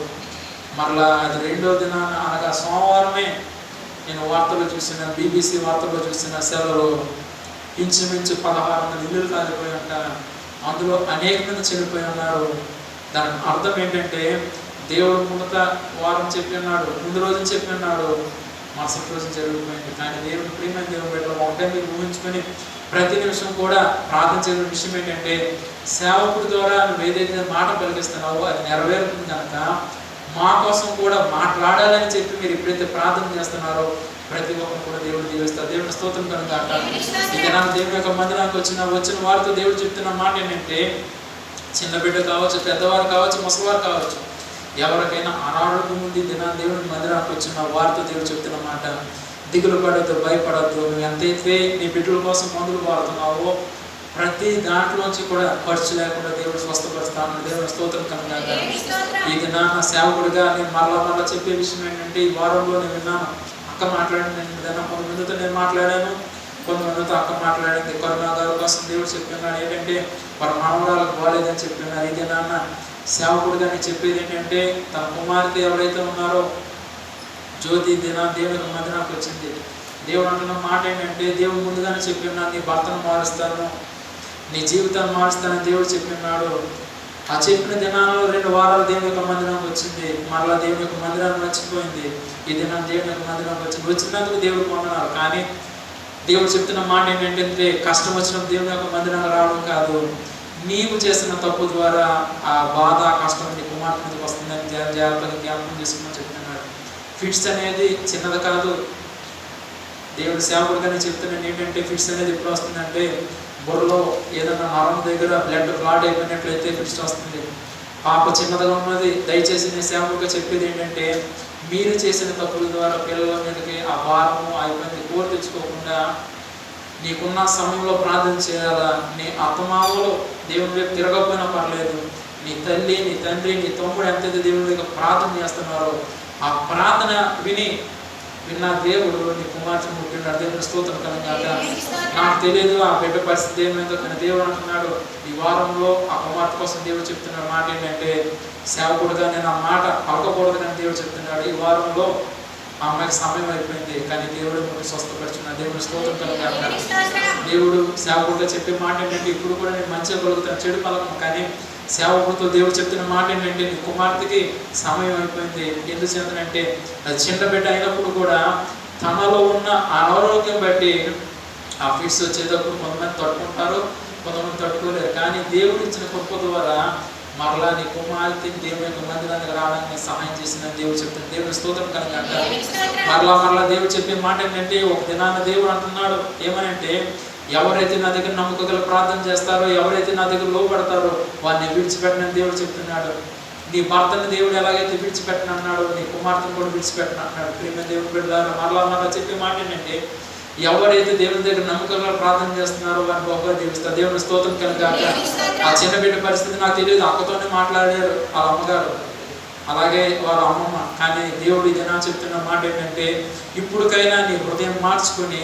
మరలా అది రెండో దినాన అనగా సోమవారమే నేను వార్తలు చూసిన, BBC వార్తల్లో చూసిన సెలవులు ఇంచుమించు 16 మంది ఇల్లులు కాలిపోయి ఉంట, అందులో అనేక మంది చనిపోయి ఉన్నారు. దాని అర్థం ఏంటంటే దేవుడు ముందట వారం చెప్పి ఉన్నాడు, ముందు రోజు చెప్పి ఉన్నాడు, మరుసటి రోజు జరిగిపోయింది. కానీ దేవుడు ప్రియమైన దేవుని బిడ్డలు ఒకటే మీరు ఊహించుకొని ప్రతి నిమిషం కూడా ప్రార్థన చేసే విషయం ఏంటంటే సేవకుడి ద్వారా నువ్వు ఏదైతే మాట పలికిస్తున్నావో అది నెరవేరుతుంది కనుక మా కోసం కూడా మాట్లాడాలని చెప్పి మీరు ఎప్పుడైతే ప్రార్థన చేస్తున్నారో ప్రతి ఒక్కరు కూడా దేవుడు దీవిస్తారు. దేవుని స్తోత్రం కనుక. ఇక నాకు దేవుని యొక్క మందిరానికి వచ్చిన వారితో దేవుడు చెప్తున్న మాట ఏంటంటే చిన్న బిడ్డ కావచ్చు, పెద్దవారు కావచ్చు, ముసలివారు కావచ్చు, ఎవరికైనా అనారోగ్యం ఉంది దేవుని మందిరానికి వచ్చిన వారితో దేవుడు చెప్తున్న మాట, దిగులు పడద్దు, భయపడద్దు. నువ్వు ఎంతైతే నీ బిడ్డల కోసం మందులు వాడుతున్నావో ప్రతి దాంట్లోంచి కూడా ఖర్చు లేకుండా దేవుడు స్వస్థపరుస్తాను. దేవుని స్తోత్రం కనుక. ఇది నా సేవకుడిగా నేను మరలా చెప్పే విషయం ఏంటంటే ఈ వారంలో నేను విన్నాను, అక్క మాట్లాడింది, నేను కొంతమందితో నేను మాట్లాడాను, కొంతమందితో అక్క మాట్లాడింది. కరుణా గారి కోసం దేవుడు చెప్పినాడు ఏంటంటే వారి మనవరాలకు బాగాలేదని చెప్పినారు. ఇది నాన్న సేవకుడిగా నేను చెప్పేది ఏంటంటే తన కుమార్తె ఎవరైతే ఉన్నారో జ్యోతి దేవుని మందిరానికి వచ్చింది. దేవుడు అంటున్న మాట ఏంటంటే దేవుడు ముందుగానే చెప్పినాడు, నీ భర్తను మారుస్తాను, నీ జీవితాన్ని మారుస్తానని దేవుడు చెప్పినాడు. ఆ చెప్పిన దినాలలో 2 వారాలు దేవుని యొక్క మందిరానికి వచ్చింది. మరలా దేవుని యొక్క మందిరాన్ని మర్చిపోయింది. ఈ దినం దేవుని యొక్క మందిరానికి వచ్చింది. వచ్చినందుకు దేవుడు పొందన్నారు. కానీ దేవుడు చెప్తున్న మాట ఏంటంటే కష్టం వచ్చినప్పుడు దేవుని యొక్క మందిరానికి రావడం కాదు, నీవు చేసిన తప్పు ద్వారా ఆ బాధ కష్టం నీ కుమార్తె మీదకి వస్తుందని జాగ్రత్తగా జ్ఞాపకం చేసుకుని చెప్తున్నాడు. ఫిట్స్ అనేది చిన్నది కాదు. దేవుడు సేవకుడిగానే చెప్తున్నాడు ఏంటంటే ఫిట్స్ అనేది ఎప్పుడు వస్తుందంటే బుర్రలో ఏదైనా నరం దగ్గర బ్లడ్ క్లాట్ అయిపోయినట్లయితే ఫిట్స్ వస్తుంది. పాప చిన్నదిగా ఉన్నది. దయచేసి నేను సేవకుడిగా చెప్పేది ఏంటంటే మీరు చేసిన తప్పుల ద్వారా పిల్లల మీదకి ఆ భారము ఆ ఇబ్బంది కోరి తెచ్చుకోకుండా నీకున్న సమయంలో ప్రార్థన చేయాలా. నీ అత్తమామలు దేవుని వైపు తిరగకపోయినా పర్లేదు, నీ తల్లి, నీ తండ్రి, నీ తమ్ముడు ఎంతైతే దేవుని దగ్గర ప్రార్థన చేస్తున్నారో ఆ ప్రార్థన విన్న దేవుడు నీ కుమార్తెను ముట్టినాడు. దేవుని స్తోత్రం కనుక. నాకు తెలియదు ఆ బిడ్డ పరిస్థితి ఏమైందో, కానీ దేవుడు అంటున్నాడు ఈ వారంలో ఆ కుమార్తె కోసం దేవుడు చెప్తున్నాడు మాట ఏంటంటే సేవకుడుగా నేను ఆ మాట పలకకూడదు కానీ దేవుడు చెప్తున్నాడు ఈ వారంలో ఆ అమ్మాయికి సమయం అయిపోయింది కానీ దేవుడు మనకి స్వస్థపరుచున్నాడు. దేవుని స్తోత్రం కనుక. దేవుడు సేవకుడిగా చెప్పే మాట ఏంటంటే ఇప్పుడు కూడా నేను మంచిగా పలుకుతాను, చెడు పలకను, కానీ సేవకుడితో దేవుడు చెప్తున్న మాట ఏంటంటే నీ కుమార్తెకి సమయం అయిపోయింది. ఎందుకు చేతనంటే అది చిన్న బిడ్డ అయినప్పుడు కూడా తనలో ఉన్న అనారోగ్యం బట్టి ఆ ఫిట్స్ వచ్చేటప్పుడు కొంతమంది తట్టుకుంటారు, కొంతమంది తట్టుకోలేరు. కానీ దేవుడు ఇచ్చిన కృప ద్వారా మరలా నీ కుమార్తెని దేవుని యొక్క మందిరానికి రావడానికి సహాయం చేసిన దేవుడు చెప్తాడు. దేవుని స్తోత్రం కనుక. మరలా దేవుడు చెప్పే మాట ఏంటంటే ఒక దినాన దేవుడు అంటున్నాడు ఏమనంటే ఎవరైతే నా దగ్గర నమ్మకగల ప్రార్థన చేస్తారో, ఎవరైతే నా దగ్గర లోపడతారో వారిని విడిచిపెట్టనని దేవుడు చెప్తున్నాడు. నీ భర్తని దేవుడు ఎలాగైతే విడిచిపెట్టను అన్నాడు, నీ కుమార్తెను కూడా విడిచిపెట్టను అన్నాడు. ప్రేమ దేవుడు బిడ్డలారా మరలా చెప్పే మాట ఏంటంటే ఎవరైతే దేవుని దగ్గర నమ్మకంగా ప్రార్థన చేస్తున్నారో వారిని బహుగా దీవిస్తారు. దేవుని స్తోత్రం కనుక. ఆ చిన్న బిడ్డ పరిస్థితి నాకు తెలియదు, అక్కతోనే మాట్లాడారు వాళ్ళ అమ్మగారు, అలాగే వాళ్ళ అమ్మమ్మ. కానీ దేవుడు ఇదేనా చెప్తున్న మాట ఏంటంటే ఇప్పటికైనా నీ హృదయం మార్చుకొని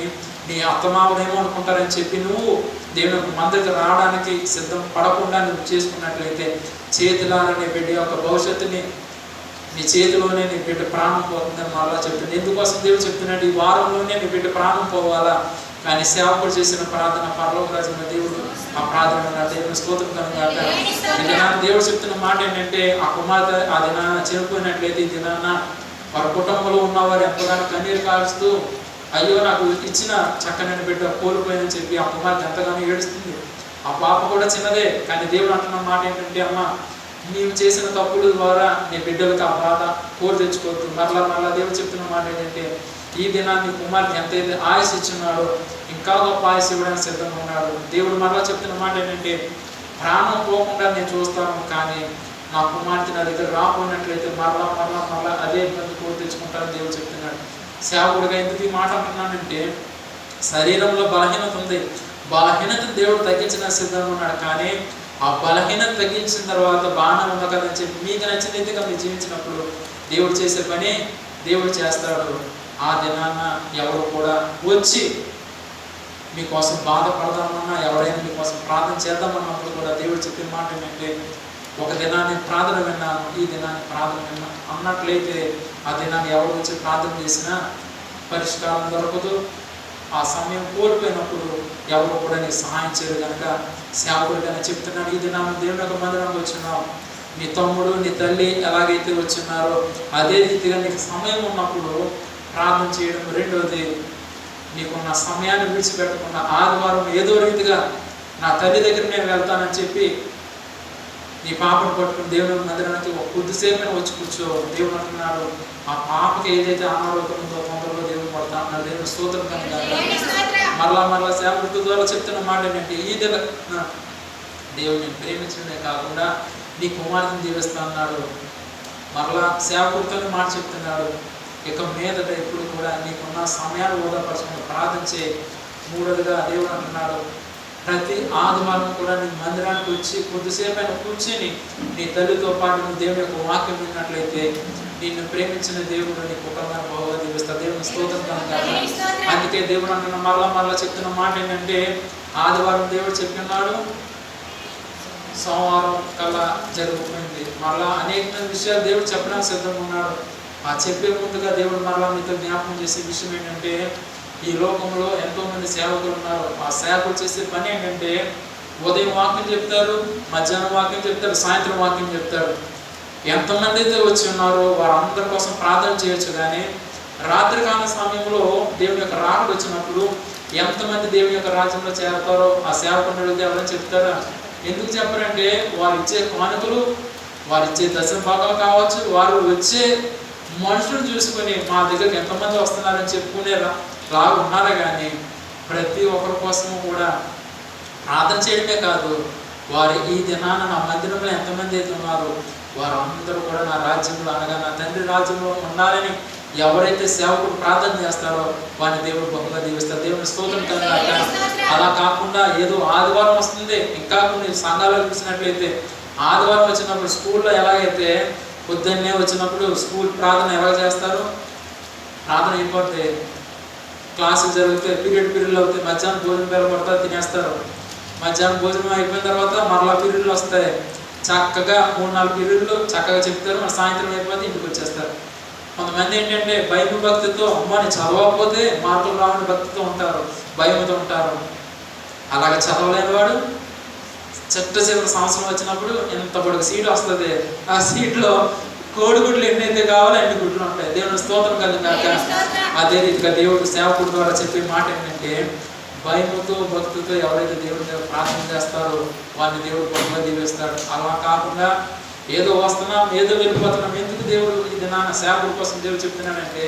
నీ అత్తమామలు ఏమనుకుంటారని చెప్పి నువ్వు దేవుని మందికి రావడానికి సిద్ధం పడకుండా నువ్వు చేసుకున్నట్లయితే చేతులారా నీ బిడ్డ యొక్క భవిష్యత్తుని నీ చేతిలోనే నీ బిడ్డ ప్రాణం పోతుందని మరలా చెప్తుంది. ఎందుకోసం దేవుడు చెప్తున్నాడు ఈ వారంలోనే నీ బిడ్డ ప్రాణం పోవాలా, కానీ సేవకుడు చేసిన ప్రార్థన పరలోక రాజ్యంలో దేవుడు ఆ ప్రార్థన దేవుని స్తోత్రం కనుక ఈ దినాన్ని దేవుడు చెప్తున్న మాట ఏంటంటే ఆ కుమార్తె ఆ దినాన చనిపోయినట్లయితే ఈ దినాన వారి కుటుంబంలో ఉన్నవారు ఎంతగానో కన్నీరు కాల్చుతూ అయ్యో నాకు ఇచ్చిన చక్కని బిడ్డ కోల్పోయిందని చెప్పి ఆ కుమార్తె ఎంతగానో ఏడుస్తుంది. ఆ పాప కూడా చిన్నదే, కానీ దేవుడు అంటున్న మాట ఏంటంటే అమ్మ నీవు చేసిన తప్పుల ద్వారా నీ బిడ్డలకు ఆ బాధ కోరి తెచ్చుకోవద్దు. మరలా దేవుడు చెప్తున్న మాట ఏంటంటే ఈ దినాన్ని కుమార్తె ఎంతైతే ఆయుష్ ఇచ్చున్నాడో ఇంకా గొప్ప ఆయుష్ ఇవ్వడానికి సిద్ధంగా ఉన్నాడు. దేవుడు మరలా చెప్తున్న మాట ఏంటంటే ప్రాణం పోకుండా నేను చూస్తాను, కానీ నా కుమార్తె నా దగ్గర రాకున్నట్లయితే మరలా అదే ఇబ్బంది కోరి తెచ్చుకుంటానని దేవుడు చెప్తున్నాడు. సేవకుడిగా ఎందుకు ఈ మాట అంటున్నానంటే శరీరంలో బలహీనత ఉంది, బలహీనత దేవుడు తగ్గించిన సిద్ధంగా ఉన్నాడు. కానీ ఆ బలహీనత తగ్గించిన తర్వాత బాగానే ఉంది కదని చెప్పి మీకు నచ్చిన రీతిగా మీరు జీవించినప్పుడు దేవుడు చేసే పని దేవుడు చేస్తాడు. ఆ దినాన ఎవరు కూడా వచ్చి మీకోసం బాధపడదామన్నా ఎవరైనా మీకోసం ప్రార్థన చేద్దామన్నప్పుడు కూడా దేవుడు చెప్పిన మాట ఏంటంటే ఒక దినాన్ని ప్రార్థన విన్నాను, ఈ దినాన్ని ప్రార్థన విన్నాను అన్నట్లయితే ఆ దినాన్ని ఎవరు వచ్చి ప్రార్థన చేసినా పరిష్కారం దొరకదు. ఆ సమయం కోల్పోయినప్పుడు ఎవరు కూడా నీకు సహాయం చేయరు. కనుక సేవకుడిగానే చెప్తున్నాను, ఈ దినాన్ని దేవుని యొక్క మందిరానికి వచ్చినావు, నీ తమ్ముడు నీ తల్లి ఎలాగైతే వచ్చినారో అదే రీతిగా నీకు సమయం ఉన్నప్పుడు ప్రార్థన చేయడం. రెండవది, నీకున్న సమయాన్ని విడిచిపెట్టకుండా ఆదివారం ఏదో రీతిగా నా తల్లి దగ్గర నేను వెళ్తానని చెప్పి నీ పాపను పట్టుకుని దేవుని మందిరానికి ఒక కొద్దిసేపు వచ్చి కూర్చో. దేవుడు అంటున్నాడు ఆ పాపకి ఏదైతే అనారోగ్యం ఉందో తొందరలో దేవుడు పడతా అన్నాడు. దేవుని స్తోత్రం కనుక మరలా సేవకుడి ద్వారా చెప్తున్న మాట ఏంటంటే ఈ దేవుని ప్రేమించడమే కాకుండా నీ కుమార్తెను దీవిస్తా అన్నాడు. మరలా సేవకుడితోనే మాట చెప్తున్నాడు, ఇక మీదట ఎప్పుడు కూడా నీకున్న సమయాన్ని ఓదాపరచుకుని ప్రార్థన చేయి. మూడోదిగా దేవుడు అంటున్నాడు ప్రతి ఆదివారం కూడా నీ మందిరానికి వచ్చి కొద్దిసేపు అయినా కూర్చొని నీ తల్లితో పాటు నువ్వు దేవుని యొక్క వాక్యం విన్నట్లయితే నిన్ను ప్రేమించిన దేవుడు నీ కుటుంబాన్ని బాగా దీవిస్తా. దేవుని స్తోత్రం కనుక అందుకే దేవుడు అంటున్న మరలా చెప్తున్న మాట ఏంటంటే ఆదివారం దేవుడు చెప్పినాడు, సోమవారం కల్లా జరుగుతుంది. మరలా అనేక విషయాలు దేవుడు చెప్పడానికి సిద్ధంగా ఉన్నాడు. ఆ చెప్పే ముందుగా దేవుడు మరలా మీతో జ్ఞాపకం చేసే విషయం ఏంటంటే ఈ లోకంలో ఎంతోమంది సేవకులు ఉన్నారు. ఆ సేవకులు చేసే పని ఏంటంటే ఉదయం వాక్యం చెప్తారు, మధ్యాహ్నం వాక్యం చెప్తారు, సాయంత్రం వాక్యం చెప్తారు. ఎంతమంది అయితే వచ్చి ఉన్నారో వారందరి కోసం ప్రార్థన చేయొచ్చు, కానీ రాత్రికాల సమయంలో దేవుని యొక్క రాకడ వచ్చినప్పుడు ఎంతమంది దేవుని యొక్క రాజ్యంలో చేరతారో ఆ సేవకుని అడిగితే ఎవరైనా చెప్తారా? ఎందుకు చెప్పారంటే వారు ఇచ్చే కానుకలు, వారు ఇచ్చే దశమ భాగాలు కావచ్చు, వారు వచ్చే మనుషులు చూసుకొని మా దగ్గరికి ఎంతమంది వస్తున్నారని చెప్పుకునే లాగా ఉన్నారా. కానీ ప్రతి ఒక్కరి కోసము కూడా ప్రార్థన చేయడమే కాదు, వారు ఈ దినాన నా మందిరంలో ఎంతమంది అయితే ఉన్నారో వారందరూ కూడా నా రాజ్యంలో అనగా నా తండ్రి రాజ్యంలో ఉండాలని ఎవరైతే సేవకుడు ప్రార్థన చేస్తారో వారిని దేవుడు గొప్పగా దీవిస్తారు. దేవుని స్తోత్రం కనుక అలా కాకుండా ఏదో ఆదివారం వస్తుంది ఇంకా కొన్ని సంఘాలు చూసినట్లయితే ఆదివారం వచ్చినప్పుడు స్కూల్లో ఎలాగైతే పొద్దున్నే వచ్చినప్పుడు స్కూల్ ప్రార్థన ఎలా చేస్తారు, ప్రార్థన అయిపోతే క్లాసులు జరిగితే పీరియడ్లు అవుతాయి, మధ్యాహ్నం భోజనం పేరు పడతా తినేస్తారు. మధ్యాహ్నం భోజనం అయిపోయిన తర్వాత మరలా పీరియడ్లు వస్తాయి, చక్కగా 3-4 పీరియడ్లు చక్కగా చెప్తారు, మన సాయంత్రం అయిపోతే ఇంటికి వచ్చేస్తారు. కొంతమంది ఏంటంటే బైబిల్ భక్తితో అమ్మని చదవకపోతే మార్కులు రావని భక్తితో ఉంటారు, భయంతో ఉంటారు. అలాగే చదవలేని వాడు చివరి సంవత్సరం వచ్చినప్పుడు ఎంత పొడుగు సీటు వస్తుంది, ఆ సీట్లో కోడిగుడ్లు ఎన్నైతే కావాలో అన్ని గుడ్లు ఉంటాయి. దేవుని స్తోత్రం కలిగాక అదే రీతిగా దేవుడు సేవకుడి ద్వారా చెప్పే మాట ఏంటంటే భయముతో భక్తితో ఎవరైతే దేవుడి దగ్గర ప్రార్థన చేస్తారో వారిని దేవుడు గొప్పగా దీవిస్తాడు. అలా కాకుండా ఏదో వస్తున్నాం ఏదో వెళ్ళిపోతున్నాం. ఎందుకు దేవుడు ఇది నాన్న సేవకుడి కోసం దేవుడు చెప్తున్నానంటే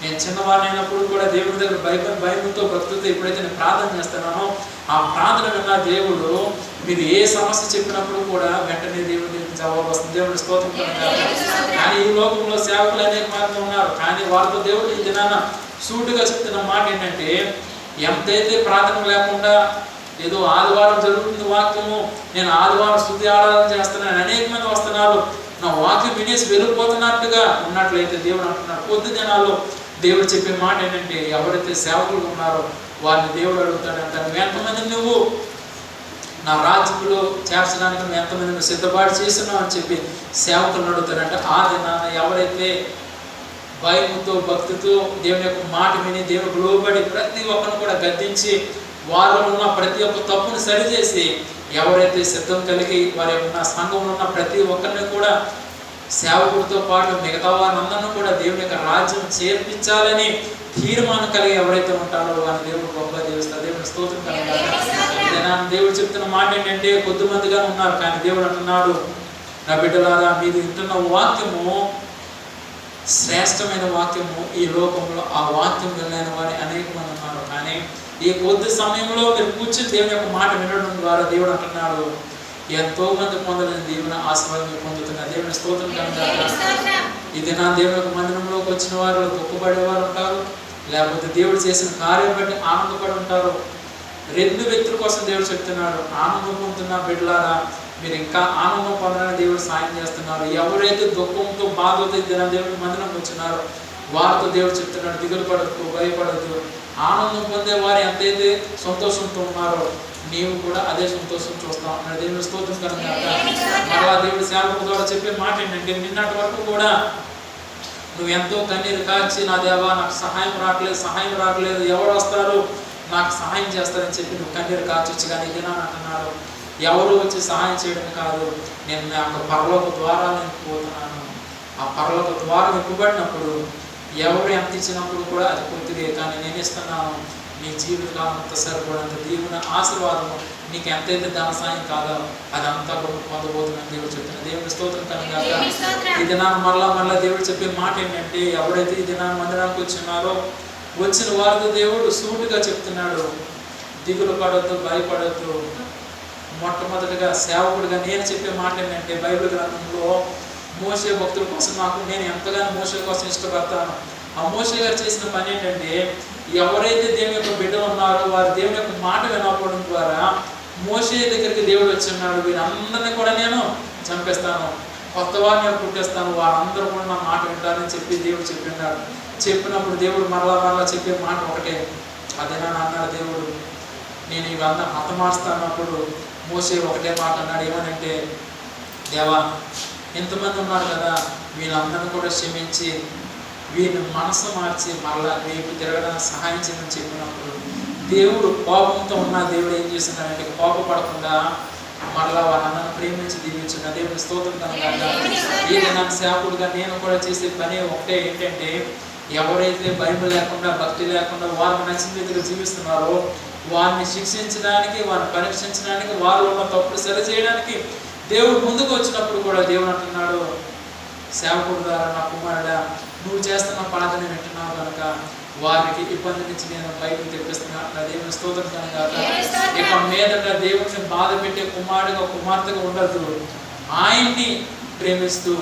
నేను చిన్నవాడినప్పుడు కూడా దేవుడి దగ్గర భయముతో భక్తితో ఎప్పుడైతే నేను ప్రార్థన చేస్తున్నానో ఆ ప్రార్థన విన్న దేవుడు మీరు ఏ సమస్య చెప్పినప్పుడు కూడా వెంటనే దేవుడి దగ్గర జవాబు వస్తుంది. దేవుడి స్తోత్రం. కానీ ఈ లోకంలో సేవకులు అనేక మంది ఉన్నారు, కానీ వాళ్ళతో దేవుడు ఈ దినాన సూటిగా చెప్తున్న మాట ఏంటంటే ఎంతైతే ప్రార్థన లేకుండా ఏదో ఆదివారం జరుగుతుంది వాక్యము, నేను ఆదివారం స్తుతి ఆరాధన చేస్తున్నాను, అనేక మంది వస్తున్నారు, నా వాక్యం వినేసి వెళ్ళిపోతున్నట్టుగా ఉన్నట్లయితే దేవుడు అంటున్నాడు కొద్ది దినాల్లో దేవుడు చెప్పే మాట ఏంటంటే ఎవరైతే సేవకులు ఉన్నారో వారిని దేవుడు అడుగుతాడంట, నువ్వు ఎంతమంది నువ్వు నా రాజ్యంలో చేర్చడానికి నువ్వు ఎంతమంది నువ్వు సిద్ధపాటు చేస్తున్నావు అని చెప్పి సేవకులను అడుగుతాడంట. ఆ దినాన ఎవరైతే భయముతో భక్తితో దేవుని యొక్క మాట విని దేవునికి లోబడి ప్రతి ఒక్కరిని కూడా గద్దించి వారిలో ఉన్న ప్రతి ఒక్క తప్పును సరిచేసి ఎవరైతే సిద్ధం కలిగి వారి ఉన్న సంఘంలో ఉన్న ప్రతి ఒక్కరిని కూడా సేవకుడితో పాటు మిగతా వారందరినీ కూడా దేవుని యొక్క రాజ్యం చేర్పించాలని తీర్మానం కలిగి ఎవరైతే ఉంటారో వారిని దేవుడు గొప్ప చేస్తారు. దేవుని స్తోత్రం కలగాలి. దేవుడు చెప్తున్న మాట ఏంటంటే కొద్దిమందిగా ఉన్నారు, కానీ దేవుడు అంటున్నాడు, నా బిడ్డలారా మీరు వింటున్న వాక్యము శ్రేష్టమైన వాక్యము, ఈ లోకంలో ఆ వాక్యం వినలేని వారి అనేక మంది ఉన్నారు. కానీ ఈ కొద్ది సమయంలో మీరు కూర్చుని దేవుని యొక్క మాట వినడం ద్వారా దేవుడు అంటున్నాడు, ఎంతో మంది పొందలేని దేవుని ఆశీర్వాదం పొందుతున్నారు. దేవుని స్తోత్రం కలగాలి. ఇది నా దేవుని యొక్క మందిరంలోకి వచ్చిన వారు దుఃఖపడేవారు ఉంటారు, లేకపోతే దేవుడు చేసిన కార్యం బట్టి ఆనందపడి ఉంటారు. రెండు వ్యక్తుల కోసం దేవుడు చెప్తున్నాడు, ఆనందం పొందుతున్న బిడ్డలారా మీరు ఇంకా ఆనందం పొందడానికి దేవుడు సాయం చేస్తున్నారు. ఎవరైతే దుఃఖంతో బాధతో దేవుడి మందిరంకి వచ్చినారో వారితో దేవుడు చెప్తున్నాడు, దిగులు పడద్దు, భయపడద్దు. ఆనందం పొందే వారు ఎంతైతే సంతోషంతో ఉన్నారో నీవు కూడా అదే సంతోషం చూస్తావు అన్నాడు. దేవుని స్తోత్రం కనుక మరలా దేవుడు సేవకుల ద్వారా చెప్పే మాట ఏంటంటే, నిన్నటి వరకు కూడా నువ్వు ఎంతో కన్నీరు కాచి నా దేవా నాకు సహాయం రావట్లేదు, ఎవరు వస్తారు నాకు సహాయం చేస్తారని చెప్పి నువ్వు కన్నీరు కాచొచ్చు. కానీ ఇదేనా అంటున్నాడు, ఎవరు వచ్చి సహాయం చేయడం కాదు, నేను నాకు పరలోక ద్వారాలను పోతున్నాను. ఆ పరలోక ద్వారం ఇవ్వబడినప్పుడు ఎవరు ఎంత ఇచ్చినప్పుడు కూడా అది కొద్దిగా, కానీ నేను ఇస్తున్నాను నీ జీవితకాలం అంత సరిపడంత దేవుని ఆశీర్వాదము నీకు ఎంతైతే ధన సాయం కాదో అదంతా కూడా పొందబోతుందని దేవుడు చెప్తున్నాడు. దేవుని స్తోత్రం కనుక ఈ దినాన్ని మళ్ళా దేవుడు చెప్పే మాట ఏంటంటే, ఎవరైతే ఈ దినాన్ని మందిరానికి వచ్చినారో వచ్చిన వారితో దేవుడు సూటిగా చెప్తున్నాడు, దిగులు పడద్దు, భయపడద్దు. మొట్టమొదటిగా సేవకుడిగా నేను చెప్పే మాట ఏంటంటే, బైబిల్ గ్రంథంలో మోషే భక్తుల కోసం నేను ఎంతగానో మోషే కోసం ఇష్టపడతాను. ఆ మోషే గారు చేసిన పని ఏంటంటే, ఎవరైతే దేవుని యొక్క బిడ్డలు ఉన్నారో వారు దేవుని యొక్క మాట వినకపోవడం ద్వారా మోషే దగ్గరికి దేవుడు వచ్చి ఉన్నాడు, వీరందరినీ కూడా నేను చంపేస్తాను, కొత్త వారిని పుట్టేస్తాను, వారందరూ కూడా నా మాట వింటారని చెప్పి దేవుడు చెప్పినాడు. చెప్పినప్పుడు దేవుడు మరలా చెప్పే మాట ఒకటే, అదేనా అన్నాడు దేవుడు, నేను ఇవందరూ హతమారుస్తానప్పుడు మోషే ఒకటే మాట అన్నాడు, ఏమనంటే, దేవా ఇంతమంది ఉన్నారు కదా వీళ్ళందరినీ కూడా క్షమించి వీరిని మనసు మార్చి మరలా రేపు తిరగడానికి సహాయం చేయమని చెప్పినప్పుడు దేవుడు కోపంతో ఉన్న దేవుడు ఏం చేస్తున్నాడంటే, కోపపడకుండా మరలా వాళ్ళందరినీ ప్రేమించి దీవించిన దేవుని స్తోత్రం కనుక ఈ దినాన్ని సేవకుడుగా నేను కూడా చేసే పని ఒకటే ఏంటంటే, ఎవరైతే బైబిల్ లేకుండా భక్తి లేకుండా వారికి నచ్చిన రీతిలో జీవిస్తున్నారో వారిని శిక్షించడానికి, వారిని పరీక్షించడానికి, వారిలో ఉన్న తప్పులు సరిచేయడానికి దేవుడు ముందుకు వచ్చినప్పుడు కూడా దేవుడు అంటున్నాడు, సేవకుడు ద్వారా నా కుమారుడా నువ్వు చేస్తున్న ప్రార్థన వింటున్నావు కనుక వారికి ఇబ్బంది నుంచి నేను బయటకు తెప్పిస్తున్నాను. దేవుని స్తోత్రం కనుక ఇక మీదట దేవుడిని బాధ పెట్టే కుమార్తెగా ఉండదు. ఆయన్ని ప్రేమిస్తూ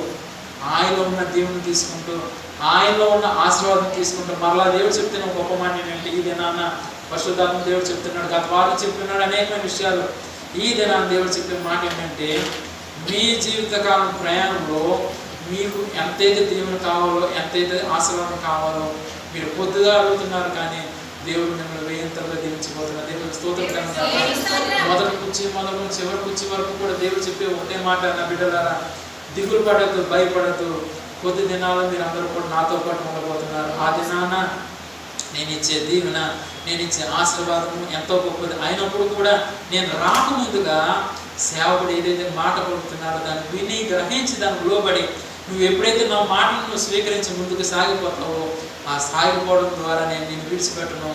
ఆయనలో ఉన్న దేవుని తీసుకుంటూ ఆయనలో ఉన్న ఆశీర్వాదం తీసుకుంటూ మరలా దేవుడు చెప్తున్న గొప్ప మాట ఏంటంటే, ఈ దినాన్న పరిశుద్ధాత్మ దేవుడు చెప్తున్నాడు, గత వారు చెప్తున్నాడు అనేకమైన విషయాలు. ఈ దినాన్ని దేవుడు చెప్పే మాట ఏంటంటే, మీ జీవితకాలం ప్రయాణంలో మీకు ఎంతైతే దేవుని కావాలో, ఎంతైతే ఆశీర్వాదం కావాలో మీరు పొద్దుగా అడుగుతున్నారు, కానీ దేవుడు మిమ్మల్ని వేయంతలుగా దీవించబోతున్నారు. దేవుడికి స్తోత్రం కనుక మొదటి కుర్చీ మొదలు చివరి కుర్చీ వరకు కూడా దేవుడు చెప్పే ఒకటే మాట, నా బిడ్డలారా దిగులు పడద్దు, భయపడద్దు. కొద్ది దినాల్లో మీరు అందరూ కూడా నాతో పాటు ఉండబోతున్నారు. ఆ దినాన నేను ఇచ్చే దీవెన, నేను ఇచ్చే ఆశీర్వాదము ఎంతో గొప్పది అయినప్పుడు కూడా నేను రాకముందుగా సేవకుడు ఏదైతే మాట పలుకుతున్నాడో దాన్ని విని గ్రహించి దానికి లోబడి నువ్వు ఎప్పుడైతే నా మాటను నువ్వు స్వీకరించి ముందుకు సాగిపోతావో ఆ సాగిపోవడం ద్వారా నేను నిన్ను విడిచిపెట్టను,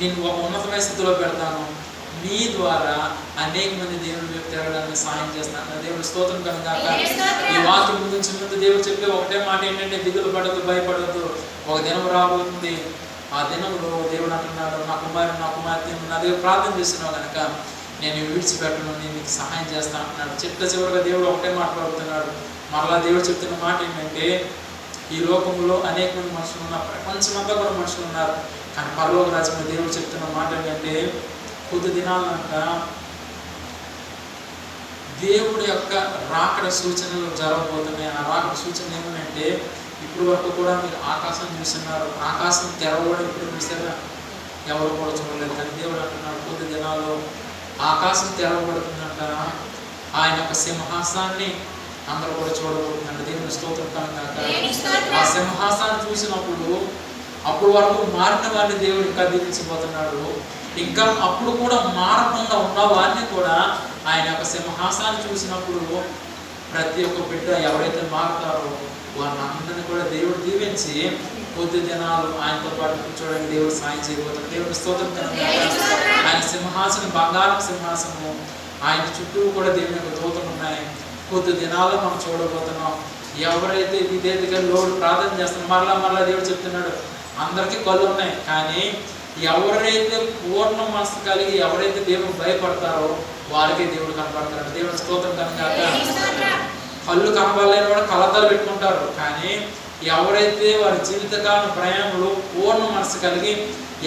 నిన్ను ఒక ఉన్నతమైన స్థితిలో పెడతాను, నీ ద్వారా అనేక మంది దేవుని వైపు తిరగడానికి సహాయం చేస్తాను. దేవుడి స్తోత్రం కనుక ఈ వాక్యం ముందు దేవుడు చెప్పే ఒకటే మాట ఏంటంటే, దిగులు పడద్దు, భయపడద్దు. ఒక దినం రాబోతుంది, ఆ దినంలో దేవుడు అంటున్నాడు, నా కుమార్తె నా దగ్గర ప్రార్థన చేస్తున్నావు కనుక నేను విడిచిపెట్టను, నేను నీకు సహాయం చేస్తాను అంటున్నాడు. చివరిగా దేవుడు ఒకటే మాట్లాడుతున్నాడు. మరలా దేవుడు చెప్తున్న మాట ఏంటంటే, ఈ లోకంలో అనేక మంది మనుషులు ఉన్నారు, ప్రపంచమంతా కూడా మనుషులు ఉన్నారు, కానీ పరలోక రాజ్యంలో దేవుడు చెప్తున్న మాట ఏంటంటే, కొద్ది దినాలంట దేవుడి యొక్క రాకడ సూచనలు జరగబోతున్నాయి. ఆ రాకడ సూచన ఏమంటే, ఇప్పుడు వరకు కూడా మీరు ఆకాశం చూస్తున్నారు, ఆకాశం తెరవడం ఇప్పుడు చూసారా, ఎవరు కూడా చూడలేదు. కానీ దేవుడు అంటున్నాడు, కొద్ది దినాల్లో ఆకాశం తెరవబడుతుందంట, ఆయన యొక్క సింహాసనాన్ని అందరూ కూడా చూడబోతుందండి. దేవుని స్తోత్రం కలుగుగాక. ఆ సింహాసనాన్ని చూసినప్పుడు అప్పుడు వరకు మారిన వారిని దేవుడు ఇంకా దీవించబోతున్నాడు. ఇంకా అప్పుడు కూడా మారకుండా ఉన్న వారిని కూడా ఆయన యొక్క సింహాసనాన్ని చూసినప్పుడు ప్రతి ఒక్క బిడ్డ ఎవరైతే మారుతారో వారిని అందరినీ కూడా దేవుడు దీవించి కొద్ది దినాలు ఆయనతో పాటు కూర్చోడానికి దేవుడు సాయం చేయబోతున్నాడు. దేవుడి స్తోత్రం కలుగుగాక. ఆయన సింహాసనం బంగారం సింహాసనము, ఆయన చుట్టూ కూడా దేవుని యొక్క దూతలు ఉన్నాయి. కొద్ది దినాల్లో మనం చూడబోతున్నాం. ఎవరైతే ఇదే దగ్గర లోడు ప్రార్థన చేస్తున్నారు, మరలా దేవుడు చెప్తున్నాడు, అందరికీ కళ్ళు ఉన్నాయి, కానీ ఎవరైతే పూర్ణ మనసు కలిగి ఎవరైతే దేవుడు భయపడతారో వారికే దేవుడు కనపడతాడు. దేవుని స్తోత్రం కనుక. కళ్ళు కనపడలేని కూడా కలతలు పెట్టుకుంటారు, కానీ ఎవరైతే వారి జీవితకాల ప్రయాణంలో పూర్ణ మనసు కలిగి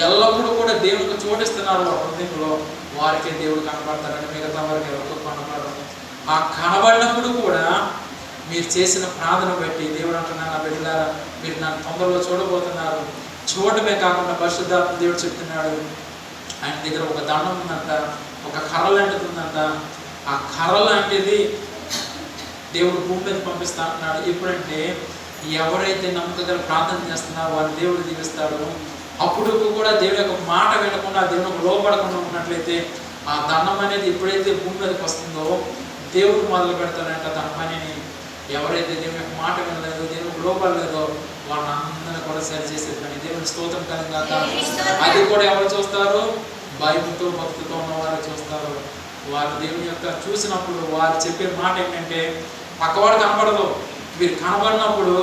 ఎల్లప్పుడూ కూడా దేవునికి చోటిస్తున్నారు వారి హృదయంలో, వారికే దేవుడు కనపడతారని. మిగతా వారికి ఎవరికో కనపడరు. ఆ కనబడినప్పుడు కూడా మీరు చేసిన ప్రార్థన బట్టి దేవుడు అంటున్నాను, నా బిడ్డలారా మీరు నన్ను తొందరలో చూడబోతున్నారు. చూడటమే కాకుండా పరిశుద్ధాత్మ దేవుడు చెప్తున్నాడు, ఆయన దగ్గర ఒక దండం ఉందంట, ఒక కర్ర లాంటిది ఉందంట. ఆ కర్ర లాంటిది దేవుడు భూమి మీద పంపిస్తా అంటున్నాడు. ఎప్పుడంటే ఎవరైతే నమ్మకంగా ప్రార్థన చేస్తున్నారో వారిని దేవుడు దీవిస్తాడు. అప్పుడు కూడా దేవుడి యొక్క మాట వినకుండా దేవునికి లోపడకుండా ఉన్నట్లయితే ఆ దండం అనేది ఎప్పుడైతే భూమి మీదకి వస్తుందో దేవుడు మొదలు పెడతాడంట తన పనిని. ఎవరైతే దేవుని యొక్క మాట వినలేదో దేవునికి లోపడలేదో వాళ్ళని అందరినీ కూడా సరి చేసేది పని. దేవుని స్తోత్రం కలుగుగాక. అది కూడా ఎవరు చూస్తారు? భయంతో భక్తితో ఉన్న వారు చూస్తారు. వారు దేవుని యొక్క చూసినప్పుడు వారు చెప్పే మాట ఏంటంటే పక్కవాడు కనపడదు. వీరు కనబడినప్పుడు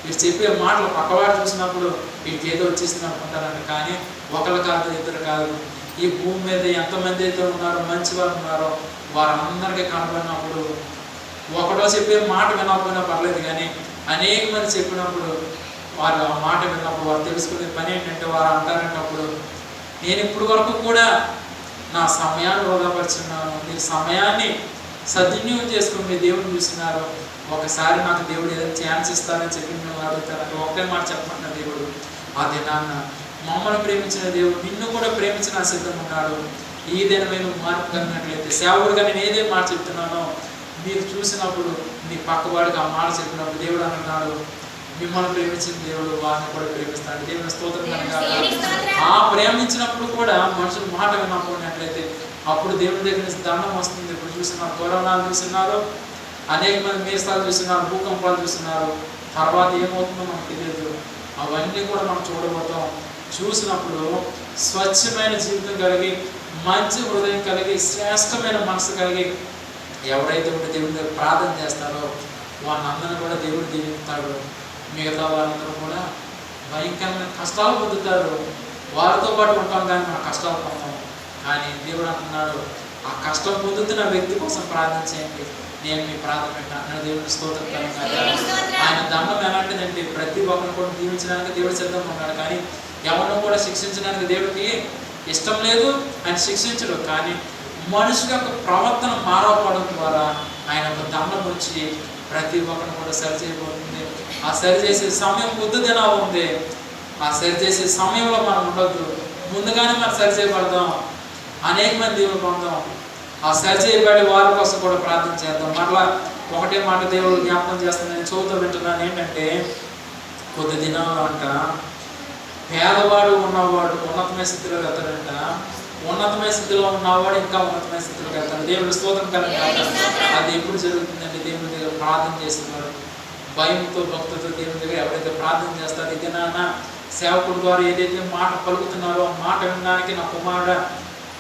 వీరు చెప్పే మాటలు పక్కవాడు చూసినప్పుడు వీరికి ఏదో వచ్చేసింది అనుకుంటారండి. కానీ ఒకరు కాదు, ఇద్దరు కాదు, ఈ భూమి మీద ఎంతమంది అయితే ఉన్నారో మంచి వారు ఉన్నారో వారందరికీ కనబడినప్పుడు ఒకటో చెప్పే మాట వినకపోయినా పర్లేదు, కానీ అనేక మంది చెప్పినప్పుడు వారు ఆ మాట విన్నప్పుడు వారు తెలుసుకునే పని ఏంటంటే వారు అంటారంటప్పుడు, నేను ఇప్పుడు వరకు కూడా నా సమయాన్ని వృధాపరుచున్నాను, మీరు సమయాన్ని సద్వినియోగం చేసుకుని మీ దేవుడిని చూస్తున్నారు, ఒకసారి నాకు దేవుడు ఏదైనా ఛాన్స్ ఇస్తారని చెప్పి మేము అడుగుతారు. ఒకే మాట చెప్పమంటున్నా దేవుడు, అదే నాన్న మమ్మల్ని ప్రేమించిన దేవుడు నిన్ను కూడా ప్రేమించిన సిద్ధంగా ఉన్నాడు. ఈ దినమైన మార్పు కలిగినట్లయితే సేవకుడిగా నేను ఏదే మాట చెప్తున్నానో మీరు చూసినప్పుడు మీ పక్కవాడికి ఆ మాట చెప్పినప్పుడు దేవుడు అంటున్నాడు, మిమ్మల్ని ప్రేమించిన దేవుడు వారిని కూడా ప్రేమిస్తాడు. దేవుని స్తోత్రం కనుక. ఆ ప్రేమించినప్పుడు కూడా మనుషులు మాట వినకపోయినట్లయితే అప్పుడు దేవుని దగ్గర నుంచి దండం వస్తుంది. ఇప్పుడు చూస్తున్నారు, కరోనాలు చూస్తున్నారు, అనేక మంది మేసాలు చూస్తున్నారు, భూకంపాలు చూస్తున్నారు. తర్వాత ఏమవుతుందో మనకు తెలియదు. అవన్నీ కూడా మనం చూడబోతాం. చూసినప్పుడు స్వచ్ఛమైన జీవితం కలిగి మంచి హృదయం కలిగి శ్రేష్టమైన మనసు కలిగి ఎవరైతే ఉంటే దేవుని దగ్గర ప్రార్థన చేస్తారో వాళ్ళందరినీ కూడా దేవుడు దీవిస్తాడు. మిగతా వారందరూ కూడా భయంకరమైన కష్టాలు పొందుతారు. వారితో పాటు ఉంటాం కానీ మన కష్టాలు పొందాం. కానీ దేవుడు అంటున్నాడు, ఆ కష్టం పొందుతున్న వ్యక్తి కోసం ప్రార్థన చేయండి, నేను మీ ప్రార్థన పెట్టాను. దేవుని స్తోత్రం కనుక. ఆయన దండం ఎలాంటిదంటే ప్రతి ఒక్కరిని కూడా దీవించడానికి దేవుడు సిద్ధంగా ఉన్నాడు, కానీ ఎవరిని కూడా శిక్షించడానికి దేవుడికి ఇష్టం లేదు. ఆయన శిక్షించడు, కానీ మనుషుల యొక్క ప్రవర్తన మారవడం ద్వారా ఆయన ఒక దండం వచ్చి ప్రతి ఒక్కరిని కూడా సరి చేయబోతుంది. ఆ సరి చేసే సమయం కొద్ది దినాలు ఉంది. ఆ సరి చేసే సమయంలో మనం ఉండొద్దు, ముందుగానే మనం సరి చేయబడదాం. అనేక మంది దేవుడు పొందాం. ఆ సరి చేయబడి వారి కోసం కూడా ప్రార్థన చేద్దాం. మరలా ఒకటే మాట దేవుడు జ్ఞాపకం చేస్తాను, నేను చదువుతూ వింటున్నాను. ఏంటంటే కొద్ది దినాలు అంట పేదవాడు ఉన్నవాడు ఉన్నతమైన స్థితిలో వెళ్తాడంట, ఉన్నతమైన స్థితిలో ఉన్నవాడు ఇంకా ఉన్నతమైన స్థితిలోకి వెళ్తాడు. దేవుడి స్తోత్రం కనుక. అది ఎప్పుడు జరుగుతుందంటే దేవుని దగ్గర ప్రార్థన చేసేవాడు భయంతో భక్తులతో దేవుని దగ్గర ఎవరైతే ప్రార్థన చేస్తారో, ఇది నాన్న సేవకుడు ద్వారా ఏదైతే మాట పలుకుతున్నారో ఆ మాట వినడానికి నా కుమారుడు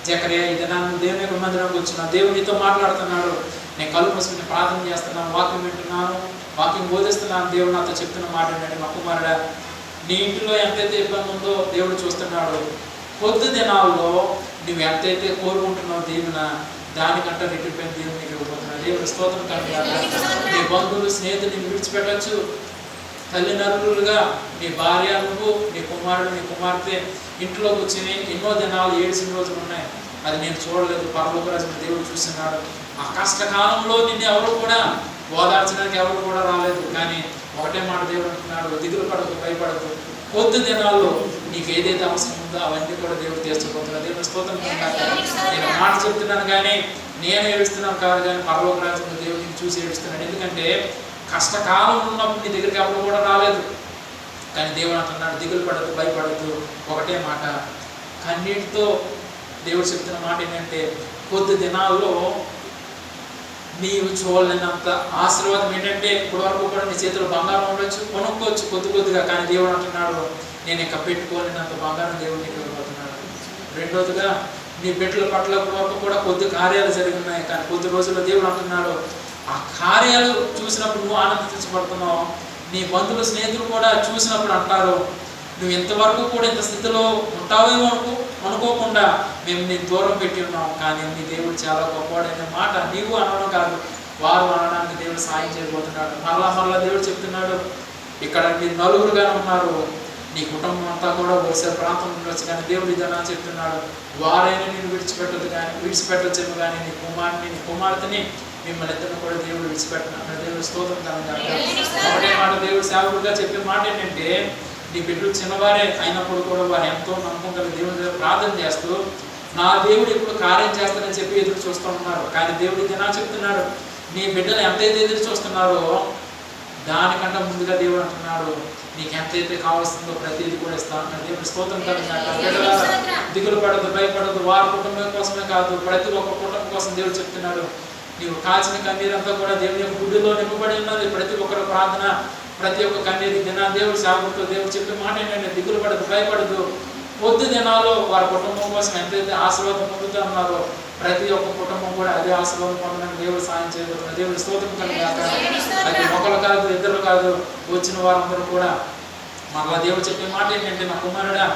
జకరియా ఇది నన్ను దేవుని యొక్క మందిరంలోకి వచ్చిన దేవునితో మాట్లాడుతున్నాడు, నేను కళ్ళు మూసుకుని ప్రార్థన చేస్తున్నాను, వాక్యం వింటున్నాను, వాక్యం బోధిస్తున్నాను, దేవుడు నాతో చెప్తున్న మాట ఏంటంటే, మా కుమారుడా నీ ఇంటిలో ఎంతైతే ఇబ్బంది ఉందో దేవుడు చూస్తున్నాడు. కొద్ది దినాల్లో నువ్వు ఎంతైతే కోరుకుంటున్నావు దీవెన దానికంటే రెట్టిపోయిన దేవుని నీకు ఇవ్వబోతున్నాడు. దేవుడు స్తోత్రం కనుక. నీ బంధువులు స్నేహితులు నేను విడిచిపెట్టచ్చు, తల్లిదండ్రులుగా నీ భార్య నువ్వు నీ కుమారుడు నీ కుమార్తె ఇంట్లో కూర్చొని ఎన్నో దినాలు ఏడ్చిన రోజులు ఉన్నాయి. అది నేను చూడలేదు, పరలోక రాజుని దేవుడు చూస్తున్నాడు. ఆ కష్టకాలంలో నిన్ను ఎవరు కూడా ఓదార్చడానికి ఎవరు కూడా రాలేదు, కానీ ఒకటే మాట దేవుడు అంటున్నాడు, దిగులు పడకు, భయపడకు, కొద్ది దినాల్లో నీకు ఏదైతే అవసరం ఉందో అవన్నీ కూడా దేవుడు తీర్చబోతున్నాడు. దేవుని స్తోత్రం కనుక. నేను మాట చెప్తున్నాను, కానీ నేను ఏడుస్తున్నాను కాదు, కానీ పరలోక రాజ్యంలో దేవుడిని చూసి ఏడుస్తున్నాడు. ఎందుకంటే కష్టకాలం ఉన్నప్పుడు నీ దగ్గరికి ఎవరు కూడా రాలేదు. కానీ దేవుడు అంటున్నాడు, దిగులు పడద్దు, భయపడద్దు. ఒకటే మాట, కన్నీటితో దేవుడు చెప్తున్న మాట ఏంటంటే, కొద్ది దినాల్లో నీవు చూడలేనంత ఆశీర్వాదం ఏంటంటే, ఇప్పటి వరకు కూడా నీ చేతిలో బంగారం ఉండొచ్చు, కొనుక్కోవచ్చు కొద్ది కొద్దిగా, కానీ దేవుడు అంటున్నాడు, నేను ఇంకా పెట్టుకోలేనంత బంగారం దేవుడు నీకు ఇవ్వబోతున్నాడు. రెండోదిగా, నీ బిడ్డల పట్ల ఇప్పటి వరకు కూడా కొద్ది కార్యాలు జరిగి ఉన్నాయి, కానీ కొద్ది రోజుల్లో దేవుడు అంటున్నాడు, ఆ కార్యాలు చూసినప్పుడు నువ్వు ఆనందించబడుతున్నావు. నీ బంధువులు స్నేహితులు కూడా చూసినప్పుడు అంటారు, నువ్వు ఇంతవరకు కూడా ఇంత స్థితిలో ఉంటావేమో అనుకోకుండా మేము నేను దూరం పెట్టి ఉన్నాం, కానీ నీ దేవుడు చాలా గొప్పవాడనే మాట నీవు అనడం కాదు, వారు అనడానికి దేవుడు సాయం చేయబోతున్నాడు. మరలా దేవుడు చెప్తున్నాడు, ఇక్కడ మీరు నలుగురుగానే ఉన్నారు, నీ కుటుంబం అంతా కూడా ఒకసారి ప్రాంతం ఉండొచ్చు, కానీ దేవుడు ఇదన్నా చెప్తున్నాడు, వారైనా నేను విడిచిపెట్టొచ్చేమో కానీ నీ కుమార్తెని మిమ్మల్ని ఇద్దరు కూడా దేవుడు విడిచిపెట్టినాడు. దేవుడు స్తోత్రం కలగాలి. ఒకటే మాట దేవుడు సేవకుడుగా చెప్పే మాట ఏంటంటే, నీ బిడ్డలు చిన్నవారే అయినప్పుడు కూడా వారు ఎంతో నమ్మకం కలిగి దేవుడి దగ్గర ప్రార్థన చేస్తూ నా దేవుడు ఎప్పుడు కార్యం చేస్తానని చెప్పి ఎదురు చూస్తూ ఉన్నారు. కానీ దేవుడు ఇది చెప్తున్నాడు, నీ బిడ్డలు ఎంతైతే ఎదురు చూస్తున్నారో దానికంటే ముందుగా దేవుడు అంటున్నాడు, నీకు ఎంతైతే కావాల్సిందో ప్రతిదీ కూడా ఇస్తాను. దేవుడు స్తోత్రం కలగాలి. దిగులు పడదు, భయపడదు. వారి కుటుంబం కోసమే కాదు, ప్రతి ఒక్క కుటుంబం కోసం దేవుడు చెప్తున్నాడు, నీవు కాచిన కన్నీరంతా కూడా దేవుని యొక్క గుడిలో నింపబడి ఉన్నది. ప్రతి ఒక్కరి ప్రార్థన, ప్రతి ఒక్క కన్నీరు దేవుడు సేవకుడితో దేవుడు చెప్పే మాట ఏంటంటే, దిగులు పడదు, భయపడదు. పొద్దు దినాల్లో వారి కుటుంబం కోసం ఎంతైతే ఆశీర్వాదం పొందుతున్నారో ప్రతి ఒక్క కుటుంబం కూడా అదే ఆశీర్వాదం పొందడానికి దేవుడు సాయం చేయబోతున్నారు. దేవుడు స్తోత్రం కలగాక. అది ఒకరు కాదు, ఇద్దరు కాదు, వచ్చిన వారందరూ కూడా మరలా దేవుడు చెప్పే మాట ఏంటంటే, నా కుమారుడా,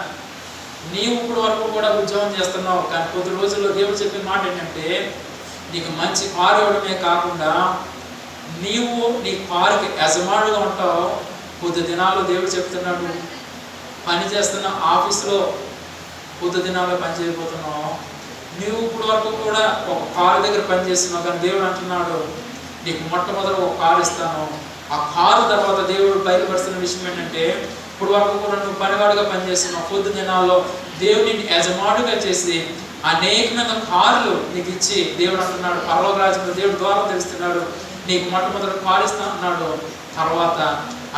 నీవు ఇప్పుడు వరకు కూడా ఉద్యోగం చేస్తున్నావు, కానీ కొద్ది రోజుల్లో దేవుడు చెప్పే మాట ఏంటంటే, నీకు మంచి కారు ఇవ్వడమే కాకుండా నీవు నీ కారుకి యజమానులుగా ఉంటావు. కొద్ది దినాలు దేవుడు చెప్తున్నాడు, పని చేస్తున్న ఆఫీసులో కొద్ది దినాల్లో పని చేయబోతున్నావు. నీవు ఇప్పుడు వరకు కూడా ఒక కారు దగ్గర పని చేస్తున్నావు, కానీ దేవుడు అంటున్నాడు, నీకు మొట్టమొదటి ఒక కారు ఇస్తాను. ఆ కారు తర్వాత దేవుడు బయలుపరుస్తున్న విషయం ఏంటంటే, ఇప్పుడు వరకు కూడా నువ్వు పనివాడుగా పనిచేస్తున్నావు, కొద్ది దినాల్లో దేవుడిని యజమానుడిగా చేసి అనేకమైన కార్లు నీకు ఇచ్చి దేవుడు అంటున్నాడు, పరలోక రాజ్యంలో దేవుడు ద్వారం తెలుస్తున్నాడు, నీకు మొట్టమొదటి కారు ఇస్తా అన్నాడు. తర్వాత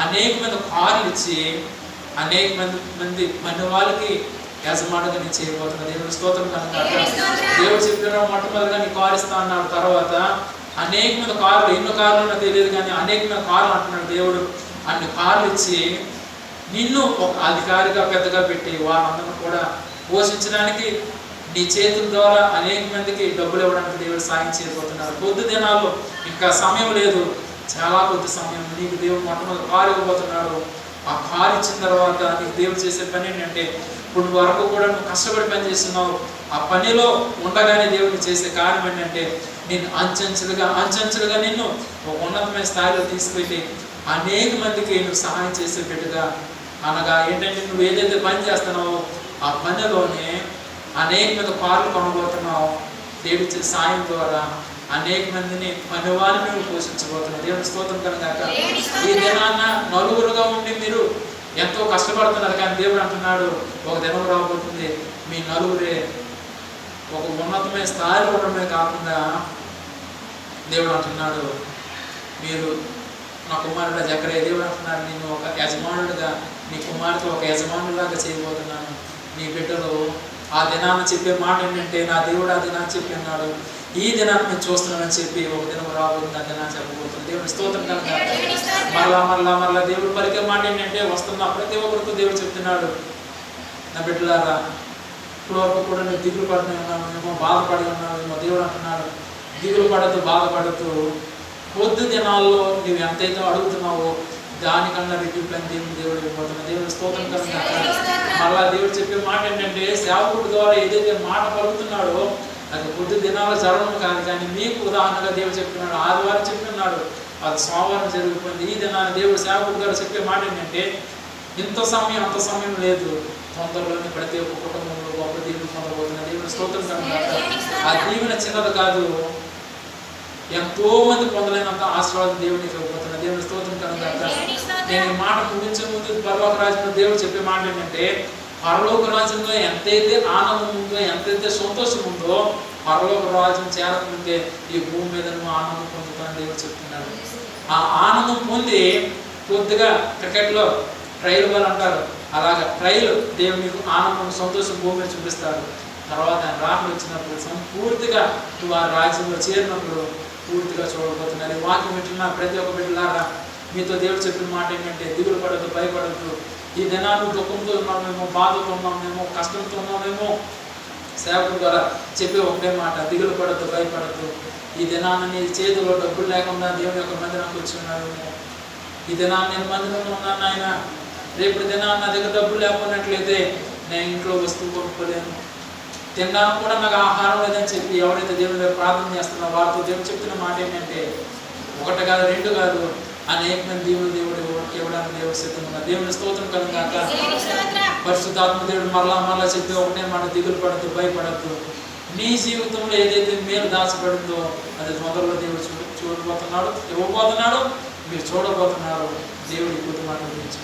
అనేకమైన కార్లు ఇచ్చి అనేక మంది వాళ్ళకి యజమానుగా నేను చేయబోతున్నా. దేవుడు స్తోత్రం కనుక. దేవుడు చెప్పినాడు, మొట్టమొదటిగా నీ కారు ఇస్తా అన్నాడు. తర్వాత అనేకమైన కార్లు, ఎన్నో కార్లు నాకు తెలియదు కానీ అనేకమైన కార్లు అంటున్నాడు దేవుడు. అన్ని కార్లు ఇచ్చి నిన్ను ఒక అధికారిగా పెద్దగా పెట్టి వారందరూ కూడా పోషించడానికి నీ చేతుల ద్వారా అనేక మందికి డబ్బులు ఇవ్వడానికి దేవుడు సాయం చేయబోతున్నారు. కొద్ది దినాల్లో, ఇంకా సమయం లేదు, చాలా కొద్ది సమయం, నీకు దేవుడు మొట్టమొదటి కారు ఇవ్వబోతున్నాడు. ఆ కారు ఇచ్చిన తర్వాత నీకు దేవుడు చేసే పని ఏంటంటే, ఇప్పుడు వరకు కూడా నువ్వు కష్టపడి పని చేస్తున్నావు, ఆ పనిలో ఉండగానే దేవుడిని చేసే కార్యం ఏంటంటే, నేను అంచెంచెలుగా నిన్ను ఒక ఉన్నతమైన స్థాయిలో తీసుకెళ్ళి అనేక మందికి నువ్వు సహాయం చేసే బిడ్డగా, అనగా ఏంటంటే నువ్వు ఏదైతే పని చేస్తున్నావో ఆ పనిలోనే అనేక మంది కార్లు కొనబోతున్నావు. దేవుడి సాయం ద్వారా అనేక మందిని పనివారిని మేము పోషించబోతున్నాం. దేవుడి స్తోత్రం కనుక. ఈ దినాన్న నలుగురుగా ఉండి మీరు ఎంతో కష్టపడుతున్నారు, కానీ దేవుడు అంటున్నాడు, ఒక దినం రాబోతుంది మీ నలుగురే ఒక ఉన్నతమైన స్థాయిలో ఉండడమే కాకుండా దేవుడు అంటున్నాడు, మీరు నా కుమారుడు జకరియా, దేవుడు అంటున్నాడు, నేను ఒక యజమానుడిగా నీ కుమారుడితో ఒక యజమానుడిలాగా చేయబోతున్నాను. నీ బిడ్డలు ఆ దినాన్ని చెప్పే మాట ఏంటంటే, నా దేవుడు ఆ దినాన్ని చెప్పి అన్నాడు, ఈ దినాన్ని నేను చూస్తున్నానని చెప్పి ఒక దినం రాబోతుంది, ఆ దినాన్ని చెప్పబోతుంది. దేవుడు స్తోత్రం కనుక. మరలా దేవుడు పలికే మాట ఏంటంటే, వస్తున్న ప్రతి ఒక్కరితో దేవుడు చెప్తున్నాడు, నా బిడ్డలారా, ఇప్పుడు వరకు కూడా నేను దిగులు పడి ఉన్నాను, బాధపడి ఉన్నాను. దేవుడు అంటున్నాడు, దిగులు పడద్దు, బాధపడద్దు. కొద్ది దినాల్లో నువ్వు ఎంతైతే అడుగుతున్నావో దానికన్నా రెట్టింపులని దేవుడు ఇవ్వబోతున్నాడు. దేవుడు స్తోత్రం కనుక. మరలా దేవుడు చెప్పే మాట ఏంటంటే, సేవకుడి ద్వారా ఏదైతే మాట పలుకుతున్నాడో అది కొద్ది దినాలు జరగడం కాదు, కానీ మీకు ఉదాహరణగా దేవుడు చెప్తున్నాడు. ఆదివారం చెప్తున్నాడు, అది సోమవారం జరిగిపోయింది. ఈ దినాన్ని దేవుడు సేవకుడి ద్వారా చెప్పే మాట ఏంటంటే, ఇంత సమయం అంత సమయం లేదు, తొందరలోనే ప్రతి ఒక్క కుటుంబంలో గొప్ప దీవెన పొందబోతున్నారు. దేవుడు స్తోత్రం కనుక. ఆ దీవెన చిన్నది కాదు, ఎంతో మంది పొందలేనంత ఆశీర్వాదం దేవుడికి ఇవ్వబోతున్నారు. దేవుడి స్తోత్రం కనుక. నేను ఈ మాట ముగించే ముందు పరలోక రాజ్యంలో దేవుడు చెప్పే మాట ఏంటంటే, పరలోక రాజ్యంలో ఎంతైతే ఆనందం ఉందో, ఎంతైతే సంతోషం ఉందో, పరలోక రాజ్యం చేరకుంటే ఈ భూమి మీద నువ్వు ఆనందం పొందుతానని దేవుడు చెప్తున్నాడు. ఆ ఆనందం పొంది కొద్దిగా క్రికెట్లో ట్రైల్ వాళ్ళు అంటారు, అలాగా ట్రైల్ దేవుడు నీకు ఆనందం సంతోషం భూమి మీద చూపిస్తాడు. తర్వాత ఆయన రాకడ వచ్చినప్పుడు సంపూర్తిగా నువ్వు ఆ రాజ్యంలో చేరినప్పుడు పూర్తిగా చూడబోతున్నారు. ఈ వాక్యం వింటున్న ప్రతి ఒక్క బిడ్డలారా మీతో దేవుడు చెప్పిన మాట ఏంటంటే, దిగులు పడద్దు, భయపడద్దు. ఈ దినాలు దుఃఖంతో ఉన్నామేమో, బాధతో ఉన్నామేమో, కష్టంతో ఉన్నామేమో, సేవకుల ద్వారా చెప్పే ఒకటే మాట, దిగులు పడద్దు, భయపడద్దు. ఈ దినాన్ని నీ చేతిలో డబ్బులు లేకుండా దేవుని యొక్క మందిరానికి వచ్చి ఉన్నావేమో, ఈ దినాన్ని నేను మందిరంలో ఉన్నాను ఆయన, రేపు దినాన్ని నా దగ్గర డబ్బులు లేకున్నట్లయితే నేను ఇంట్లో వస్తువు కొనుక్కోలేను, తినడానికి కూడా నాకు ఆహారం లేదని చెప్పి ఎవరైతే దేవుని దగ్గర ప్రార్థన చేస్తున్నారో వారితో దేవుడు చెప్తున్న మాట ఏంటంటే, ఒకటి కాదు, రెండు కాదు, అనేకమైన దేవుడు ఇవ్వడానికి దేవుడు సిద్ధంగా ఉన్నారు. దేవుని స్తోత్రం కలుగాక. పరిశుద్ధాత్మ దేవుడు మరలా చెప్పి ఒకటే మాట, దిగులు పడద్దు, భయపడద్దు. నీ జీవితంలో ఏదైతే మేలు దాచబడిందో అది మొదల్లో దేవుడు చూడబోతున్నాడు, ఇవ్వబోతున్నాడు, మీరు చూడబోతున్నారు. దేవుడి కొద్ది మాట గురించి